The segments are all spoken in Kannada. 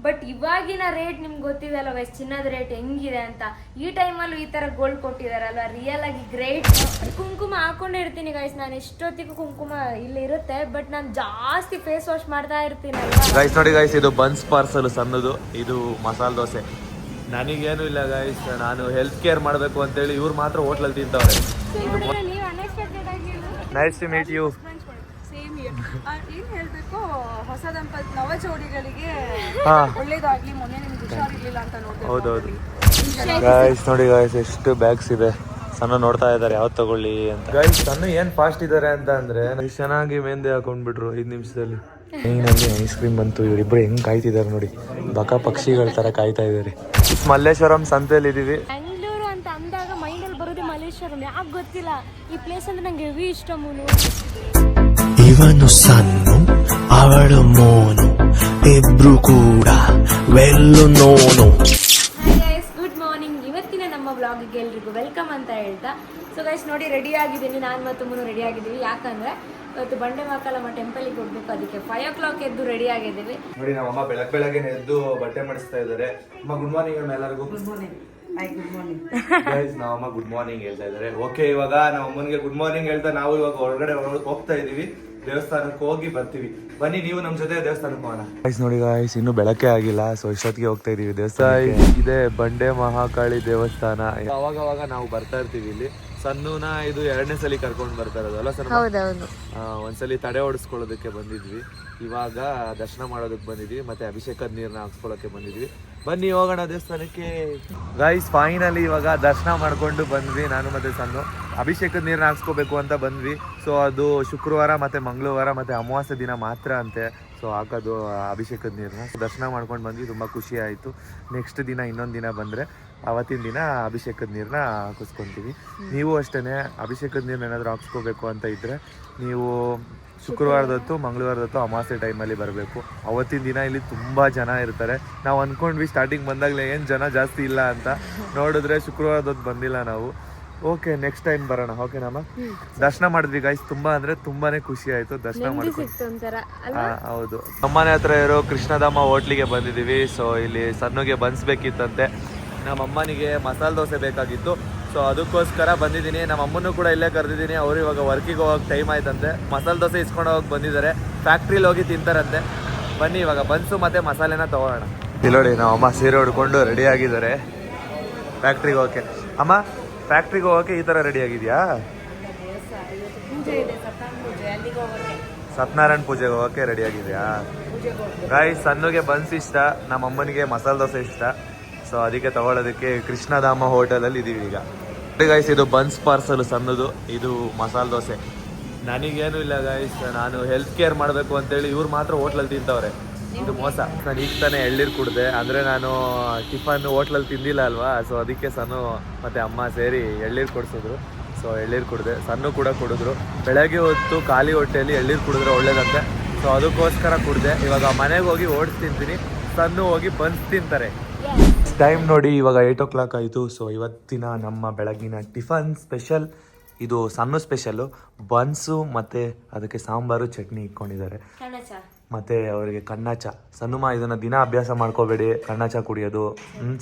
ಬಟ್ ಇವಾಗಿನ ರೇಟ್ ನಿಮ್ಗೆ ಗೊತ್ತಿದೆ ಅಲ್ವ ಚಿನ್ನದ ರೇಟ್ ಹೆಂಗಿದೆ ಅಂತ. ಈ ಟೈಮಲ್ಲೂ ಈ ತರ ಗೋಲ್ಡ್ ಕೊಟ್ಟಿದಾರಲ್ವ, ರಿಯಲ್ ಆಗಿ ಗ್ರೇಟ್. ಕುಂಕುಮ ಹಾಕೊಂಡೇ ಇರ್ತೀನಿ ಗೈಸ್, ನಾನು ಎಷ್ಟೊತ್ತಿಗೂ ಕುಂಕುಮ ಇಲ್ಲಿ ಇರುತ್ತೆ, ಬಟ್ ನಾನು ಜಾಸ್ತಿ ಫೇಸ್ ವಾಶ್ ಮಾಡ್ತಾ ಇರ್ತೀನಲ್ವಾ. ಗೈಸ್ ನೋಡಿ ಗೈಸ್, ಇದು ಬನ್ಸ್ ಪಾರ್ಸಲ್ ಸಣ್ಣದು, ಇದು ಮಸಾಲೆ ದೋಸೆ. ನನಗೇನು ಇಲ್ಲ ಗೈಸ್, ನಾನು ಹೆಲ್ತ್ ಕೇರ್ ಮಾಡಬೇಕು ಅಂತೇಳಿ ಇವ್ರು ಮಾತ್ರ ಹೋಟ್ಲಲ್ಲಿ ತಿಂತವ್ರೆ. Nice to meet you. ಏನ್ ಹೇಳ್ಬೇಕು, ಹೊಸ ನವ ಜೋಡಿಗಳಿಗೆ ಒಳ್ಳೇದಾಗ್ಲಿ. ಮೊನ್ನೆ ನಿಮ್ಗೆ ಹುಷಾರಿರ್ಲಿಲ್ಲ ಅಂತ ನೋಡ್ದೆ. ಹೌದೌದು ಗೈಸ್ ನೋಡಿ ಗೈಸ್, ಎಷ್ಟು ಬ್ಯಾಗ್ಸ್ ಇದೆ. ಸಣ್ಣ ನೋಡ್ತಾ ಇದಾರೆ ಯಾವ್ದು ತಗೊಳ್ಳಿ ಅಂತ. ಗೈಸ್ ಸಣ್ಣ ಏನ್ ಫಾಸ್ಟ್ ಇದಾರೆ ಅಂತ ಅಂದ್ರೆ, ಚೆನ್ನಾಗಿ ಮೆಹಂದಿ ಹಾಕೊಂಡ್ಬಿಟ್ರು 5 ನಿಮಿಷದಲ್ಲಿ. ಏನಲ್ಲಿ ಐಸ್ ಕ್ರೀಮ್ ಬಂತು. ಇವರಿಬ್ರು ಹೆಂಗ್ ಕಾಯ್ತಿದಾರೆ ನೋಡಿ, ಬಕ ಪಕ್ಷಿಗಳ ತರ ಕಾಯ್ತಾ ಇದಾರೆ. ಮಲ್ಲೇಶ್ವರಂ ಸಂತೆಯಲ್ಲಿ ಇದೀವಿ. ಬೆಂಗಳೂರು ಅಂತ ಅಂದಾಗ ಮೈಂಡಲ್ಲಿ ಬರೋದು ಮಲ್ಲೇಶ್ವರಂ. ಯಾಕೆ ಗೊತ್ತಿಲ್ಲ, ಈ ಪ್ಲೇಸ್ ಅಂದ್ರೆ ನಂಗೆ ಹೆವಿ ಇಷ್ಟ. ಮೂನು ಇವನು ಸನ್ನು, ಅವಳು ಮೋನು, ಇಬ್ರು ಕೂಡ well known. Hi guys, good morning. ಇವತ್ತಿನ ನಮ್ಮ ಬ್ಲಾಗಿಗೆ ಎಲ್ರಿಗೂ ವೆಲ್ಕಮ್ ಅಂತ ಹೇಳ್ತಾ, ಸೊ ಗೈಸ್ ನೋಡಿ ರೆಡಿ ಆಗಿದ್ದೀನಿ. ನಾನು ಮತ್ತು ಮೂನು ರೆಡಿ ಆಗಿದ್ದೀವಿ. ಯಾಕಂದ್ರೆ ಇವತ್ತು ಬಂಡೆ ಮಕ್ಕಳಮ್ಮ ಟೆಂಪಲ್ಗೆ ಹೋಗ್ಬೇಕು, ಅದಕ್ಕೆ 5 o'clock ಎದ್ದು ರೆಡಿ ಆಗಿದ್ದೀವಿ. ನೋಡಿ ನಮ್ಮಮ್ಮ ಬೆಳಗ್ಗೆ ಎದ್ದು ಬಟ್ಟೆ ಮಾಡಿಸ್ತಾ ಇದಾರೆ. ಅಮ್ಮ ಗುಡ್ ಮಾರ್ನಿಂಗ್ ಎಲ್ಲರಿಗೂ. Good morning. Good morning guys, ನಾವಮ್ಮ ಗುಡ್ ಮಾರ್ನಿಂಗ್ ಹೇಳ್ತಾ ಇದಾರೆ. ಓಕೆ, ಇವಾಗ ನಮ್ಮ ಅಮ್ಮನಿಗೆ ಗುಡ್ ಮಾರ್ನಿಂಗ್ ಹೇಳ್ತಾ ನಾವು ಇವಾಗ ಹೊರಗಡೆ ಹೋಗ್ತಾ ಇದೀವಿ. ದೇವಸ್ಥಾನಕ್ಕೆ ಹೋಗಿ ಬರ್ತೀವಿ. ಬನ್ನಿ ನೀವು ನಮ್ಮ ಜೊತೆ ದೇವಸ್ಥಾನಕ್ಕೆ ಹೋಗೋಣ. ಗೈಸ್ ನೋಡಿ ಗೈಸ್, ಇನ್ನೂ ಬೆಳಕೆ ಆಗಿಲ್ಲ, ಸೊ ಇಷ್ಟೊತ್ತಿಗೆ ಹೋಗ್ತಾ ಇದೀವಿ ದೇವಸ್ಥಾನ. ಇದೆ ಬಂಡೆ ಮಹಾಕಾಳಿ ದೇವಸ್ಥಾನ. ಅವಾಗ ನಾವು ಬರ್ತಾ ಇರ್ತೀವಿ ಇಲ್ಲಿ. ಸಣ್ಣನ ಇದು 2ನೇ ಸಲ ಕರ್ಕೊಂಡು ಬರ್ತಾ ಇರೋದಲ್ಲ ಸರ್. ಹೌದೌದು. ಒಂದ್ಸಲಿ ತಡೆ ಓಡಿಸ್ಕೊಳ್ಳೋದಕ್ಕೆ ಬಂದಿದ್ವಿ, ಇವಾಗ ದರ್ಶನ ಮಾಡೋದಕ್ಕೆ ಬಂದಿದ್ವಿ, ಮತ್ತೆ ಅಭಿಷೇಕದ ನೀರ್ನ ಹಾಕ್ಸ್ಕೊಳ್ಳೋಕೆ ಬಂದಿದ್ವಿ. ಬನ್ನಿ ಹೋಗೋಣ ದೇವಸ್ಥಾನಕ್ಕೆ. ಗೈಸ್ ಫೈನಲಿ ಇವಾಗ ದರ್ಶನ ಮಾಡ್ಕೊಂಡು ಬಂದ್ವಿ. ನಾನು ಮತ್ತೆ ಸಣ್ಣ ಅಭಿಷೇಕದ ನೀರ್ನ ಹಾಕ್ಸ್ಕೋಬೇಕು ಅಂತ ಬಂದ್ವಿ. ಸೊ ಅದು ಶುಕ್ರವಾರ ಮತ್ತೆ ಮಂಗಳವಾರ ಮತ್ತೆ ಅಮಾವಾಸ್ಯೆ ದಿನ ಮಾತ್ರ ಅಂತೆ. ಸೊ ಹಾಕೋದು ಅಭಿಷೇಕದ ನೀರನ್ನ ದರ್ಶನ ಮಾಡ್ಕೊಂಡು ಬಂದ್ವಿ. ತುಂಬ ಖುಷಿ ಆಯಿತು. ನೆಕ್ಸ್ಟ್ ದಿನ ಇನ್ನೊಂದು ದಿನ ಬಂದರೆ ಅವತ್ತಿನ ದಿನ ಅಭಿಷೇಕದ ನೀರನ್ನ ಹಾಕಿಸ್ಕೊತೀವಿ. ನೀವು ಅಷ್ಟೇ ಅಭಿಷೇಕದ ನೀರನ್ನ ಏನಾದರೂ ಹಾಕ್ಸ್ಕೋಬೇಕು ಅಂತ ಇದ್ದರೆ ನೀವು ಶುಕ್ರವಾರದೊತ್ತು ಮಂಗಳವಾರದೊತ್ತು ಅಮಾವಾಸ್ಯೆ ಟೈಮಲ್ಲಿ ಬರಬೇಕು. ಅವತ್ತಿನ ದಿನ ಇಲ್ಲಿ ತುಂಬ ಜನ ಇರ್ತಾರೆ. ನಾವು ಅಂದ್ಕೊಂಡ್ವಿ ಸ್ಟಾರ್ಟಿಂಗ್ ಬಂದಾಗಲೇ ಏನು ಜನ ಜಾಸ್ತಿ ಇಲ್ಲ ಅಂತ, ನೋಡಿದ್ರೆ ಶುಕ್ರವಾರದೊತ್ತು ಬಂದಿಲ್ಲ ನಾವು. ಓಕೆ, ನೆಕ್ಸ್ಟ್ ಟೈಮ್ ಬರೋಣ. ಓಕೆನಮ್ಮ. ದರ್ಶನ ಮಾಡಿದ್ವಿ ಗೈಸ್, ತುಂಬಾ ಅಂದ್ರೆ ತುಂಬಾನೇ ಖುಷಿ ಆಯ್ತು ದರ್ಶನ ಮಾಡ್ಕೊಂಡು. ಹೌದು, ನಮ್ಮನೆ ಹತ್ರ ಇರೋ ಕೃಷ್ಣಧಾಮ ಹೋಟ್ಲಿಗೆ ಬಂದಿದ್ದೀವಿ. ಸೊ ಇಲ್ಲಿ ಸಣ್ಣಗೆ ಬನ್ಸ್ಬೇಕಿತ್ತಂತೆ. ನಮ್ಮ ಅಮ್ಮನಿಗೆ ಮಸಾಲೆ ದೋಸೆ ಬೇಕಾಗಿತ್ತು, ಸೊ ಅದಕ್ಕೋಸ್ಕರ ಬಂದಿದ್ದೀನಿ. ನಮ್ಮ ಅಮ್ಮನೂ ಕೂಡ ಇಲ್ಲೇ ಕರೆದಿದ್ದೀನಿ. ಅವರು ಇವಾಗ ವರ್ಕಿಗೆ ಹೋಗೋಕೆ ಟೈಮ್ ಆಯ್ತಂತೆ. ಮಸಾಲೆ ದೋಸೆ ಇಸ್ಕೊಂಡು ಹೋಗಿ ಬಂದಿದ್ದಾರೆ. ಫ್ಯಾಕ್ಟ್ರಿಲಿ ಹೋಗಿ ತಿಂತಾರಂತೆ. ಬನ್ನಿ ಇವಾಗ ಬನ್ಸು ಮತ್ತೆ ಮಸಾಲೆನ ತಗೋಣ. ಇಲ್ಲಿ ನೋಡಿ ನಮ್ಮ ಅಮ್ಮ ಸೀರೆ ಉಡ್ಕೊಂಡು ರೆಡಿ ಆಗಿದ್ದಾರೆ ಫ್ಯಾಕ್ಟ್ರಿಗೆ ಹೋಗಕ್ಕೆ. ಅಮ್ಮ, ಫ್ಯಾಕ್ಟ್ರಿಗೆ ಹೋಗಕ್ಕೆ ಈ ತರ ರೆಡಿ ಆಗಿದ್ಯಾ? ಸತ್ಯನಾರಾಯಣ ಪೂಜೆಗೆ ಹೋಗಕ್ಕೆ ರೆಡಿ ಆಗಿದ್ಯಾ? ಗೈಸ್ ಸಣ್ಣಗೆ ಬನ್ಸ್ ಇಷ್ಟ, ನಮ್ಮ ಅಮ್ಮನಿಗೆ ಮಸಾಲೆ ದೋಸೆ ಇಷ್ಟ. ಸೊ ಅದಕ್ಕೆ ತಗೊಳ್ಳೋದಕ್ಕೆ ಕೃಷ್ಣಧಾಮ ಹೋಟೆಲಲ್ಲಿ ಇದೀವಿ ಈಗ. ಗೈಸ್ ಇದು ಬನ್ಸ್ ಪಾರ್ಸಲ್ ಸಣ್ಣದು, ಇದು ಮಸಾಲೆ ದೋಸೆ. ನನಗೇನು ಇಲ್ಲ ಗೈಸ್, ನಾನು ಹೆಲ್ತ್ ಕೇರ್ ಮಾಡಬೇಕು ಅಂತೇಳಿ ಇವ್ರು ಮಾತ್ರ ಹೋಟ್ಲಲ್ಲಿ ತಿಂತವ್ರೆ. ಇದು ಮೋಸ. ನಾನು ಈಗ ತಾನೇ ಎಳ್ನೀರು ಕುಡಿದೆ, ಅಂದರೆ ನಾನು ಟಿಫನ್ ಹೋಟ್ಲಲ್ಲಿ ತಿಂದಿಲ್ಲ ಅಲ್ವಾ. ಸೊ ಅದಕ್ಕೆ ಸಣ್ಣ ಮತ್ತು ಅಮ್ಮ ಸೇರಿ ಎಳ್ನೀರು ಕೊಡಿಸಿದ್ರು. ಸೊ ಎಳ್ನೀರು ಕುಡಿದೆ, ಸಣ್ಣ ಕೂಡ ಕುಡಿದ್ರು. ಬೆಳಗ್ಗೆ ಹೊತ್ತು ಖಾಲಿ ಹೊಟ್ಟೆಯಲ್ಲಿ ಎಳ್ನೀರು ಕುಡಿದ್ರೆ ಒಳ್ಳೇದಂತೆ. ಸೊ ಅದಕ್ಕೋಸ್ಕರ ಕುಡಿದೆ. ಇವಾಗ ಮನೆಗೆ ಹೋಗಿ ಓಟ್ಸ್ ತಿಂತೀನಿ, ಸಣ್ಣ ಹೋಗಿ ಬನ್ಸ್ ತಿಂತಾರೆ. ಟೈಮ್ ನೋಡಿ ಇವಾಗ 8 o'clock ಆಯಿತು. ಸೊ ಇವತ್ತಿನ ನಮ್ಮ ಬೆಳಗಿನ ಟಿಫನ್ ಸ್ಪೆಷಲ್ ಇದು ಸಣ್ಣ ಸ್ಪೆಷಲ್ಲು ಬನ್ಸು, ಮತ್ತು ಅದಕ್ಕೆ ಸಾಂಬಾರು ಚಟ್ನಿ ಇಟ್ಕೊಂಡಿದ್ದಾರೆ. ಮತ್ತೆ ಅವರಿಗೆ ಕಣ್ಣಾಚ. ಸಣ್ಣಮ್ಮ ಇದನ್ನ ದಿನ ಅಭ್ಯಾಸ ಮಾಡ್ಕೋಬೇಡಿ, ಕಣ್ಣಾಚ ಕುಡಿಯೋದು.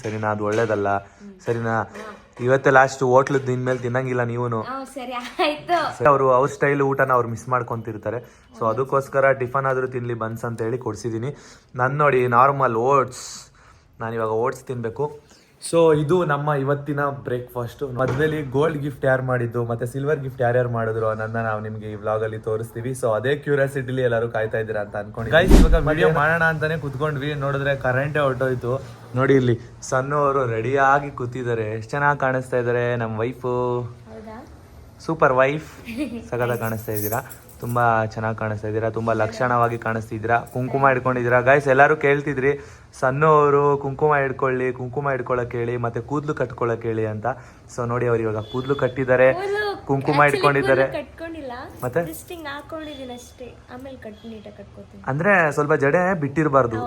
ಸರಿನಾ? ಅದು ಒಳ್ಳೇದಲ್ಲ, ಸರಿನಾ? ಇವತ್ತೇ ಲಾಸ್ಟ್ ಹೋಟ್ಲದ ದಿನ ಮೇಲೆ ತಿನ್ನಂಗಿಲ್ಲ ನೀವು. ಅವರು ಅವ್ರ ಸ್ಟೈಲ್ ಊಟನ ಅವ್ರು ಮಿಸ್ ಮಾಡ್ಕೊಂತಿರ್ತಾರೆ. ಸೊ ಅದಕ್ಕೋಸ್ಕರ ಟಿಫನ್ ಆದರೂ ತಿನ್ಲಿ ಬನ್ಸ್ ಅಂತ ಹೇಳಿ ಕೊಡಿಸಿದ್ದೀನಿ. ನಾನು ನೋಡಿ ನಾರ್ಮಲ್ ಓಟ್ಸ್, ನಾನಿವಾಗ ಓಟ್ಸ್ ತಿನ್ನಬೇಕು. ಸೊ ಇದು ನಮ್ಮ ಇವತ್ತಿನ ಬ್ರೇಕ್ಫಾಸ್ಟು. ಮಧ್ಯದಲ್ಲಿ ಗೋಲ್ಡ್ ಗಿಫ್ಟ್ ಯಾರು ಮಾಡಿದ್ದು ಮತ್ತೆ ಸಿಲ್ವರ್ ಗಿಫ್ಟ್ ಯಾರ್ಯಾರು ಮಾಡಿದ್ರು ಅನ್ನೋದನ್ನ ನಾವು ನಿಮಗೆ ಈ ವ್ಲಾಗಲ್ಲಿ ತೋರಿಸ್ತೀವಿ. ಸೊ ಅದೇ ಕ್ಯೂರಿಯಾಸಿಟಿಲಿ ಎಲ್ಲರೂ ಕಾಯ್ತಾ ಇದ್ದೀರಾ ಅಂತ ಅನ್ಕೊಂಡು ಗೈಸ್ ಇವಾಗ ವಿಡಿಯೋ ಮಾಡೋಣ ಅಂತಾನೆ ಕುತ್ಕೊಂಡ್ವಿ. ನೋಡಿದ್ರೆ ಕರೆಂಟೇ ಹೊರಟೋಯ್ತು. ನೋಡಿ ಇಲ್ಲಿ ಸಣ್ಣ ಅವರು ರೆಡಿಯಾಗಿ ಕೂತಿದ್ದಾರೆ. ಎಷ್ಟು ಚೆನ್ನಾಗಿ ಕಾಣಿಸ್ತಾ ಇದ್ದಾರೆ ನಮ್ಮ ವೈಫು. ಸೂಪರ್ ವೈಫ್, ಸಗದ ಕಾಣಿಸ್ತಾ ಇದ್ದೀರಾ, ತುಂಬಾ ಚೆನ್ನಾಗಿ ಕಾಣಿಸ್ತಾ ಇದ್ದೀರಾ, ತುಂಬಾ ಲಕ್ಷಣವಾಗಿ ಕಾಣಿಸ್ತಿದ್ದೀರಾ. ಕುಂಕುಮ ಇಟ್ಕೊಂಡಿದ್ದೀರಾ. ಗೈಸ್ ಎಲ್ಲರೂ ಕೇಳ್ತಿದ್ರಿ ಸಣ್ಣವರು ಕುಂಕುಮ ಇಟ್ಕೊಳ್ಳೋಕೆ ಹೇಳಿ ಮತ್ತೆ ಕೂದಲು ಕಟ್ಕೊಳ್ಳೋಕೆ ಹೇಳಿ ಅಂತ. ಸೊ ನೋಡಿ ಅವ್ರು ಇವಾಗ ಕೂದಲು ಕಟ್ಟಿದ್ದಾರೆ, ಕುಂಕುಮ ಇಟ್ಕೊಂಡಿದ್ದಾರೆ. ಮತ್ತೆ ಅಂದ್ರೆ ಸ್ವಲ್ಪ ಜಡೆ ಬಿಟ್ಟಿರಬಾರ್ದು,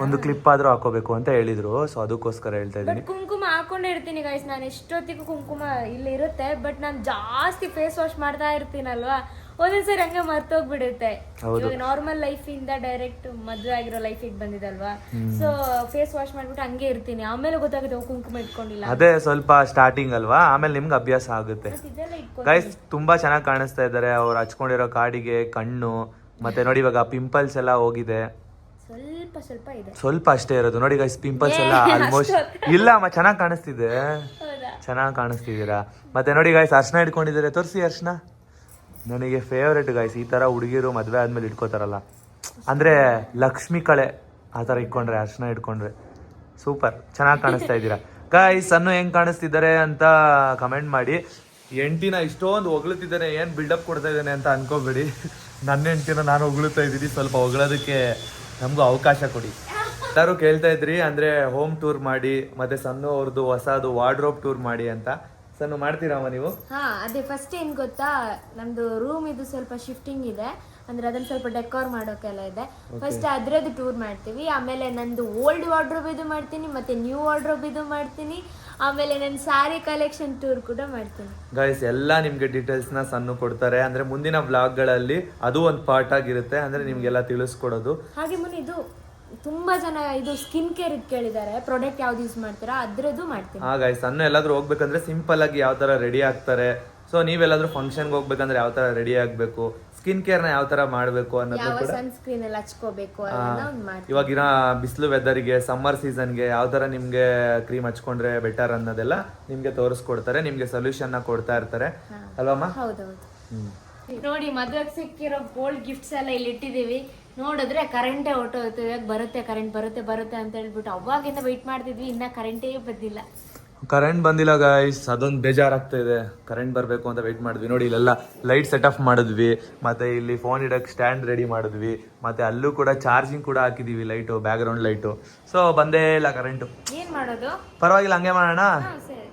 ಒಂದು ಕ್ಲಿಪ್ ಆದ್ರೂ ಹಾಕೋಬೇಕು ಅಂತ ಹೇಳಿದ್ರು. ಸೊ ಅದಕ್ಕೋಸ್ಕರ ಹೇಳ್ತಾ ಇದ್ದೀನಿ. ಕುಂಕುಮ ಹಾಕೊಂಡೇ ಇರ್ತೀನಿ ಗೈಸ್, ನಾನು ಎಷ್ಟೊತ್ತಿಗೂ ಕುಂಕುಮ ಇಲ್ಲಿ ಇರುತ್ತೆ, ಬಟ್ ನಾನು ಜಾಸ್ತಿ ಫೇಸ್ ವಾಶ್ ಮಾಡ್ತಾ ಇರ್ತೀನಲ್ವಾ. ಒಂದೊಂದ್ಸರಿ ಹಂಗೆ ಮರ್ತೋಗ್ಬಿಡುತ್ತೆ. ಹೌದು. ಇವಾಗ ನಾರ್ಮಲ್ ಲೈಫ್ ಇಂದ ಡೈರೆಕ್ಟ್ ಮದ್ವೆ ಆಗಿರೋ ಲೈಫಿಗೆ ಬಂದಿದಲ್ವಾ, ಸೊ ಫೇಸ್ ವಾಶ್ ಮಾಡ್ಬಿಟ್ಟು ಹಂಗೆ ಇರ್ತೀನಿ. ಆಮೇಲೆ ಗೊತ್ತಾಗುತ್ತೆ ಕುಂಕುಮ ಇಟ್ಕೊಂಡಿಲ್ಲ. ಅದೇ ಸ್ವಲ್ಪ ಸ್ಟಾರ್ಟಿಂಗ್ ಅಲ್ವಾ, ಆಮೇಲೆ ನಿಮ್ಗೆ ಅಭ್ಯಾಸ ಆಗುತ್ತೆ. ಇದೆಲ್ಲ ಇಟ್ಕೊಂಡು ಗೈಸ್ ತುಂಬಾ ಚೆನ್ನಾಗಿ ಕಾಣಿಸ್ತಾ ಇದ್ದಾರೆ ಅವ್ರು ಹಚ್ಕೊಂಡಿರೋ ಕಾಡಿಗೆ, ಕಣ್ಣು ಮತ್ತೆ ನೋಡಿ ಇವಾಗ ಪಿಂಪಲ್ಸ್ ಎಲ್ಲ ಹೋಗಿದೆ. ಸ್ವಲ್ಪ ಸ್ವಲ್ಪ ಇದೆ, ಸ್ವಲ್ಪ ಅಷ್ಟೇ ಇರೋದು ನೋಡಿ ಗೈಸ್, ಪಿಂಪಲ್ಸ್ ಎಲ್ಲ ಆಲ್ಮೋಸ್ಟ್ ಇಲ್ಲ ಅಮ್ಮ, ಚೆನ್ನಾಗಿ ಕಾಣಿಸ್ತಿದೆ, ಹೌದಾ? ಚೆನ್ನಾಗಿ ಕಾಣಿಸ್ತಿದ್ದೀರಾ. ಮತ್ತೆ ನೋಡಿ ಗೈಸ್ ಅರ್ಶನ ಇಟ್ಕೊಂಡಿದ್ದಾರೆ, ತೋರಿಸಿ ಅರ್ಶನ. ನನಗೆ ಫೇವ್ರೇಟ್ ಗೈಸ್ ಈ ತರ ಹುಡುಗಿರು ಮದ್ವೆ ಆದ್ಮೇಲೆ ಇಟ್ಕೋತಾರಲ್ಲ, ಅಂದ್ರೆ ಲಕ್ಷ್ಮಿ ಕಳೆ ಆ ತರ ಇಟ್ಕೊಂಡ್ರೆ, ಅರ್ಶನ ಇಟ್ಕೊಂಡ್ರೆ ಸೂಪರ್, ಚೆನ್ನಾಗಿ ಕಾಣಿಸ್ತಾ ಇದ್ದೀರಾ ಗೈಸ್. ಸಣ್ಣ ಹೆಂಗ್ ಕಾಣಿಸ್ತಿದ್ದಾರೆ ಅಂತ ಕಮೆಂಟ್ ಮಾಡಿ. ಹೆಂಡ್ತಿನ ಇಷ್ಟೊಂದು ಹೊಗಳುತ್ತಿದ್ದಾನೆ, ಏನ್ ಬಿಲ್ಡಪ್ ಕೊಡ್ತಾ ಇದ್ದಾನೆ ಅಂತ ಅನ್ಕೋಬೇಡಿ. ನನ್ನ ಹೆಂಡ್ತಿನ ನಾನು ಹೊಗಳುತ್ತಾ ಇದ್ದೀನಿ, ಸ್ವಲ್ಪ ಹೊಗಳೋದಕ್ಕೆ ನಮಗೂ ಅವಕಾಶ ಕೊಡಿ. ಎಲ್ಲರೂ ಕೇಳ್ತಾ ಇದ್ರಿ ಅಂದ್ರೆ ಹೋಮ್ ಟೂರ್ ಮಾಡಿ, ಮತ್ತೆ ಸಣ್ಣ ಅವ್ರದ್ದು ಹೊಸದು ವಾರ್ಡ್ರೋಬ್ ಟೂರ್ ಮಾಡಿ ಅಂತ. ಸಣ್ಣ ಮಾಡ್ತೀರಮ್ಮ ನೀವು? ಹಾ, ಅದೇ ಫಸ್ಟ್ ಏನ್ ಗೊತ್ತಾ, ನಮ್ದು ರೂಮ್ ಇದು ಸ್ವಲ್ಪ ಶಿಫ್ಟಿಂಗ್ ಇದೆ, ಅಂದ್ರೆ ಅದನ್ನ ಸ್ವಲ್ಪ ಡೆಕೋರ್ ಮಾಡೋಕೆಲ್ಲ ಇದೆ. ಫಸ್ಟ್ ಅದ್ರದ್ದು ಟೂರ್ ಮಾಡ್ತೀವಿ, ಆಮೇಲೆ ನಂದು ಓಲ್ಡ್ ವಾರ್ಡ್ರೋಬ್ ಇದು ಮಾಡ್ತೀನಿ, ಮತ್ತೆ ನ್ಯೂ ವಾರ್ಡ್ರೋಬ್ ಇದು ಮಾಡ್ತೀನಿ, ಆಮೇಲೆ ನನ್ನ ಸ್ಯಾರಿ ಕಲೆಕ್ಷನ್ ಟೂರ್ ಕೂಡ ಮಾಡ್ತೀನಿ. ಗೈಸ್ ಎಲ್ಲ ನಿಮ್ಗೆ ಡೀಟೇಲ್ಸ್ ನ ಸಣ್ಣ ಕೊಡ್ತಾರೆ, ಅಂದ್ರೆ ಮುಂದಿನ ಬ್ಲಾಗ್ ಗಳಲ್ಲಿ ಅದು ಒಂದು ಪಾರ್ಟ್ ಆಗಿರುತ್ತೆ, ಅಂದ್ರೆ ನಿಮ್ಗೆಲ್ಲ ತಿಳಿಸ್ಕೊಡೋದು. ಹಾಗೆ ಮುನ್ನ ಇದು ತುಂಬಾ ಜನ ಇದು ಸ್ಕಿನ್ ಕೇರ್ ಇದು ಕೇಳಿದ್ದಾರೆ, ಪ್ರಾಡಕ್ಟ್ ಯಾವ್ದು ಯೂಸ್ ಮಾಡ್ತೀರಾ ಅದ್ರದ್ದು ಮಾಡ್ತೀನಿ. ಹಾ ಗೈಸ್, ಸಣ್ಣ ಎಲ್ಲಾದ್ರೂ ಹೋಗ್ಬೇಕಂದ್ರೆ ಸಿಂಪಲ್ ಆಗಿ ಯಾವ ತರ ರೆಡಿ ಆಗ್ತಾರೆ, ಸೊ ನೀವೆಲ್ಲಾದ್ರೂ ಫಂಕ್ಷನ್ಗೆ ಹೋಗ್ಬೇಕಂದ್ರೆ ಯಾವ ತರ ರೆಡಿ ಆಗ್ಬೇಕು, ಸ್ಕಿನ್ ಕೇರ್ ನ ಯಾವ ತರ ಮಾಡ್ಬೇಕು ಅನ್ನೋದು ಯಾವ ಕೂಡ, ಸನ್ಸ್ಕ್ರೀನ್ ಎಲ್ಲ ಹಚ್ಕೋಬೇಕು ಅದನ್ನ ಒಂದು ಮಾಡ್ತೀನಿ. ಇವಾಗಿನ ಬಿಸಿಲು ವೆದರ್ಗೆ, ಸಮ್ಮರ್ ಸೀಸನ್ಗೆ ಯಾವ ತರ ನಿಮ್ಗೆ ಕ್ರೀಮ್ ಹಚ್ಕೊಂಡ್ರೆ ಬೆಟರ್ ಅನ್ನೋದೆಲ್ಲ ನಿಮ್ಗೆ ತೋರಿಸ್ಕೊಡ್ತಾರೆ, ನಿಮ್ಗೆ ಸೊಲ್ಯೂಷನ್ ನ ಕೊಡ್ತಾ ಇರ್ತಾರೆ ಅಲ್ವಮ್ಮ? ಹೌದೌದು. ನೋಡಿ ಮದ್ವೆಗೆ ಸಿಕ್ಕಿರೋ ಗೋಲ್ಡ್ ಗಿಫ್ಟ್ಸ್ ಎಲ್ಲ ಇಲ್ಲಿ ಇಟ್ಟಿದೀವಿ. ನೋಡಿದ್ರೆ ಕರೆಂಟೇ ಹೊಟ್ಟೋಯ್ತು, ಬರುತ್ತೆ ಕರೆಂಟ್ ಬರುತ್ತೆ ಬರುತ್ತೆ ಅಂತ ಹೇಳ್ಬಿಟ್ಟು ಅವಾಗಿಂದ ವೆಯ್ಟ್ ಮಾಡ್ತಿದ್ವಿ, ಇನ್ನ ಕರೆಂಟೇ ಬಂದಿಲ್ಲ. ಕರೆಂಟ್ ಬಂದಿಲ್ಲ ಗೈಸ್, ಅದೊಂದು ಬೇಜಾರಾಗ್ತಾ ಇದೆ. ಕರೆಂಟ್ ಬರಬೇಕು ಅಂತ ವೆಯ್ಟ್ ಮಾಡಿದ್ವಿ. ನೋಡಿ ಇಲ್ಲೆಲ್ಲ ಲೈಟ್ ಸೆಟ್ ಆಫ್ ಮಾಡಿದ್ವಿ, ಮತ್ತೆ ಇಲ್ಲಿ ಫೋನ್ ಇಡಕ್ಕೆ ಸ್ಟ್ಯಾಂಡ್ ರೆಡಿ ಮಾಡಿದ್ವಿ, ಮತ್ತೆ ಅಲ್ಲೂ ಕೂಡ ಚಾರ್ಜಿಂಗ್ ಕೂಡ ಹಾಕಿದೀವಿ, light, back ground light. So ಬಂದೇ ಇಲ್ಲ ಕರೆಂಟು. ಏನ್ ಮಾಡೋದು? ಪರವಾಗಿಲ್ಲ, ಹಂಗೆ ಮಾಡೋಣ. ಸರಿ.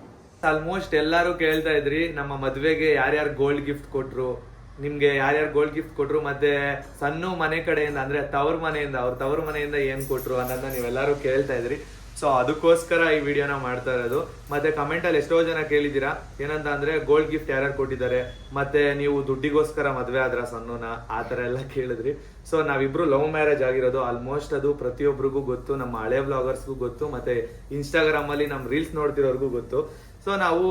ಆಲ್ಮೋಸ್ಟ್ ಎಲ್ಲರೂ ಕೇಳ್ತಾ ಇದ್ರಿ ನಮ್ಮ ಮದ್ವೆಗೆ ಯಾರ್ಯಾರು ಗೋಲ್ಡ್ ಗಿಫ್ಟ್ ಕೊಟ್ರು, ನಿಮ್ಗೆ ಯಾರ್ಯಾರು ಗೋಲ್ಡ್ ಗಿಫ್ಟ್ ಕೊಟ್ರು, ಮತ್ತೆ ಸಣ್ಣ ಮನೆ ಕಡೆಯಿಂದ ಅಂದ್ರೆ ತವ್ರ ಮನೆಯಿಂದ, ಅವ್ರ ತವ್ರ ಮನೆಯಿಂದ ಏನ್ ಕೊಟ್ರು ಅನ್ನೋದನ್ನ ನೀವೆಲ್ಲರೂ ಕೇಳ್ತಾ ಇದ್ರಿ. ಸೊ ಅದಕ್ಕೋಸ್ಕರ ಈ ವಿಡಿಯೋನ ಮಾಡ್ತಾ ಇರೋದು. ಮತ್ತೆ ಕಮೆಂಟ್ ಅಲ್ಲಿ ಎಷ್ಟೋ ಜನ ಕೇಳಿದೀರಾ ಏನಂತ ಅಂದ್ರೆ ಗೋಲ್ಡ್ ಗಿಫ್ಟ್ ಯಾರ್ಯಾರು ಕೊಟ್ಟಿದ್ದಾರೆ, ಮತ್ತೆ ನೀವು ದುಡ್ಡಿಗೋಸ್ಕರ ಮದ್ವೆ ಆದ್ರ ಸಣ್ಣನ, ಆ ತರ ಎಲ್ಲ ಕೇಳಿದ್ರಿ. ಸೊ ನಾವಿಬ್ರು ಲವ್ ಮ್ಯಾರೇಜ್ ಆಗಿರೋದು, ಆಲ್ಮೋಸ್ಟ್ ಅದು ಪ್ರತಿಯೊಬ್ಬರಿಗೂ ಗೊತ್ತು, ನಮ್ಮ ಹಳೆ ಬ್ಲಾಗರ್ಸ್ಗೂ ಗೊತ್ತು, ಮತ್ತೆ ಇನ್ಸ್ಟಾಗ್ರಾಮ್ ಅಲ್ಲಿ ನಮ್ ರೀಲ್ಸ್ ನೋಡ್ತಿರೋರ್ಗೂ ಗೊತ್ತು. ಸೊ ನಾವು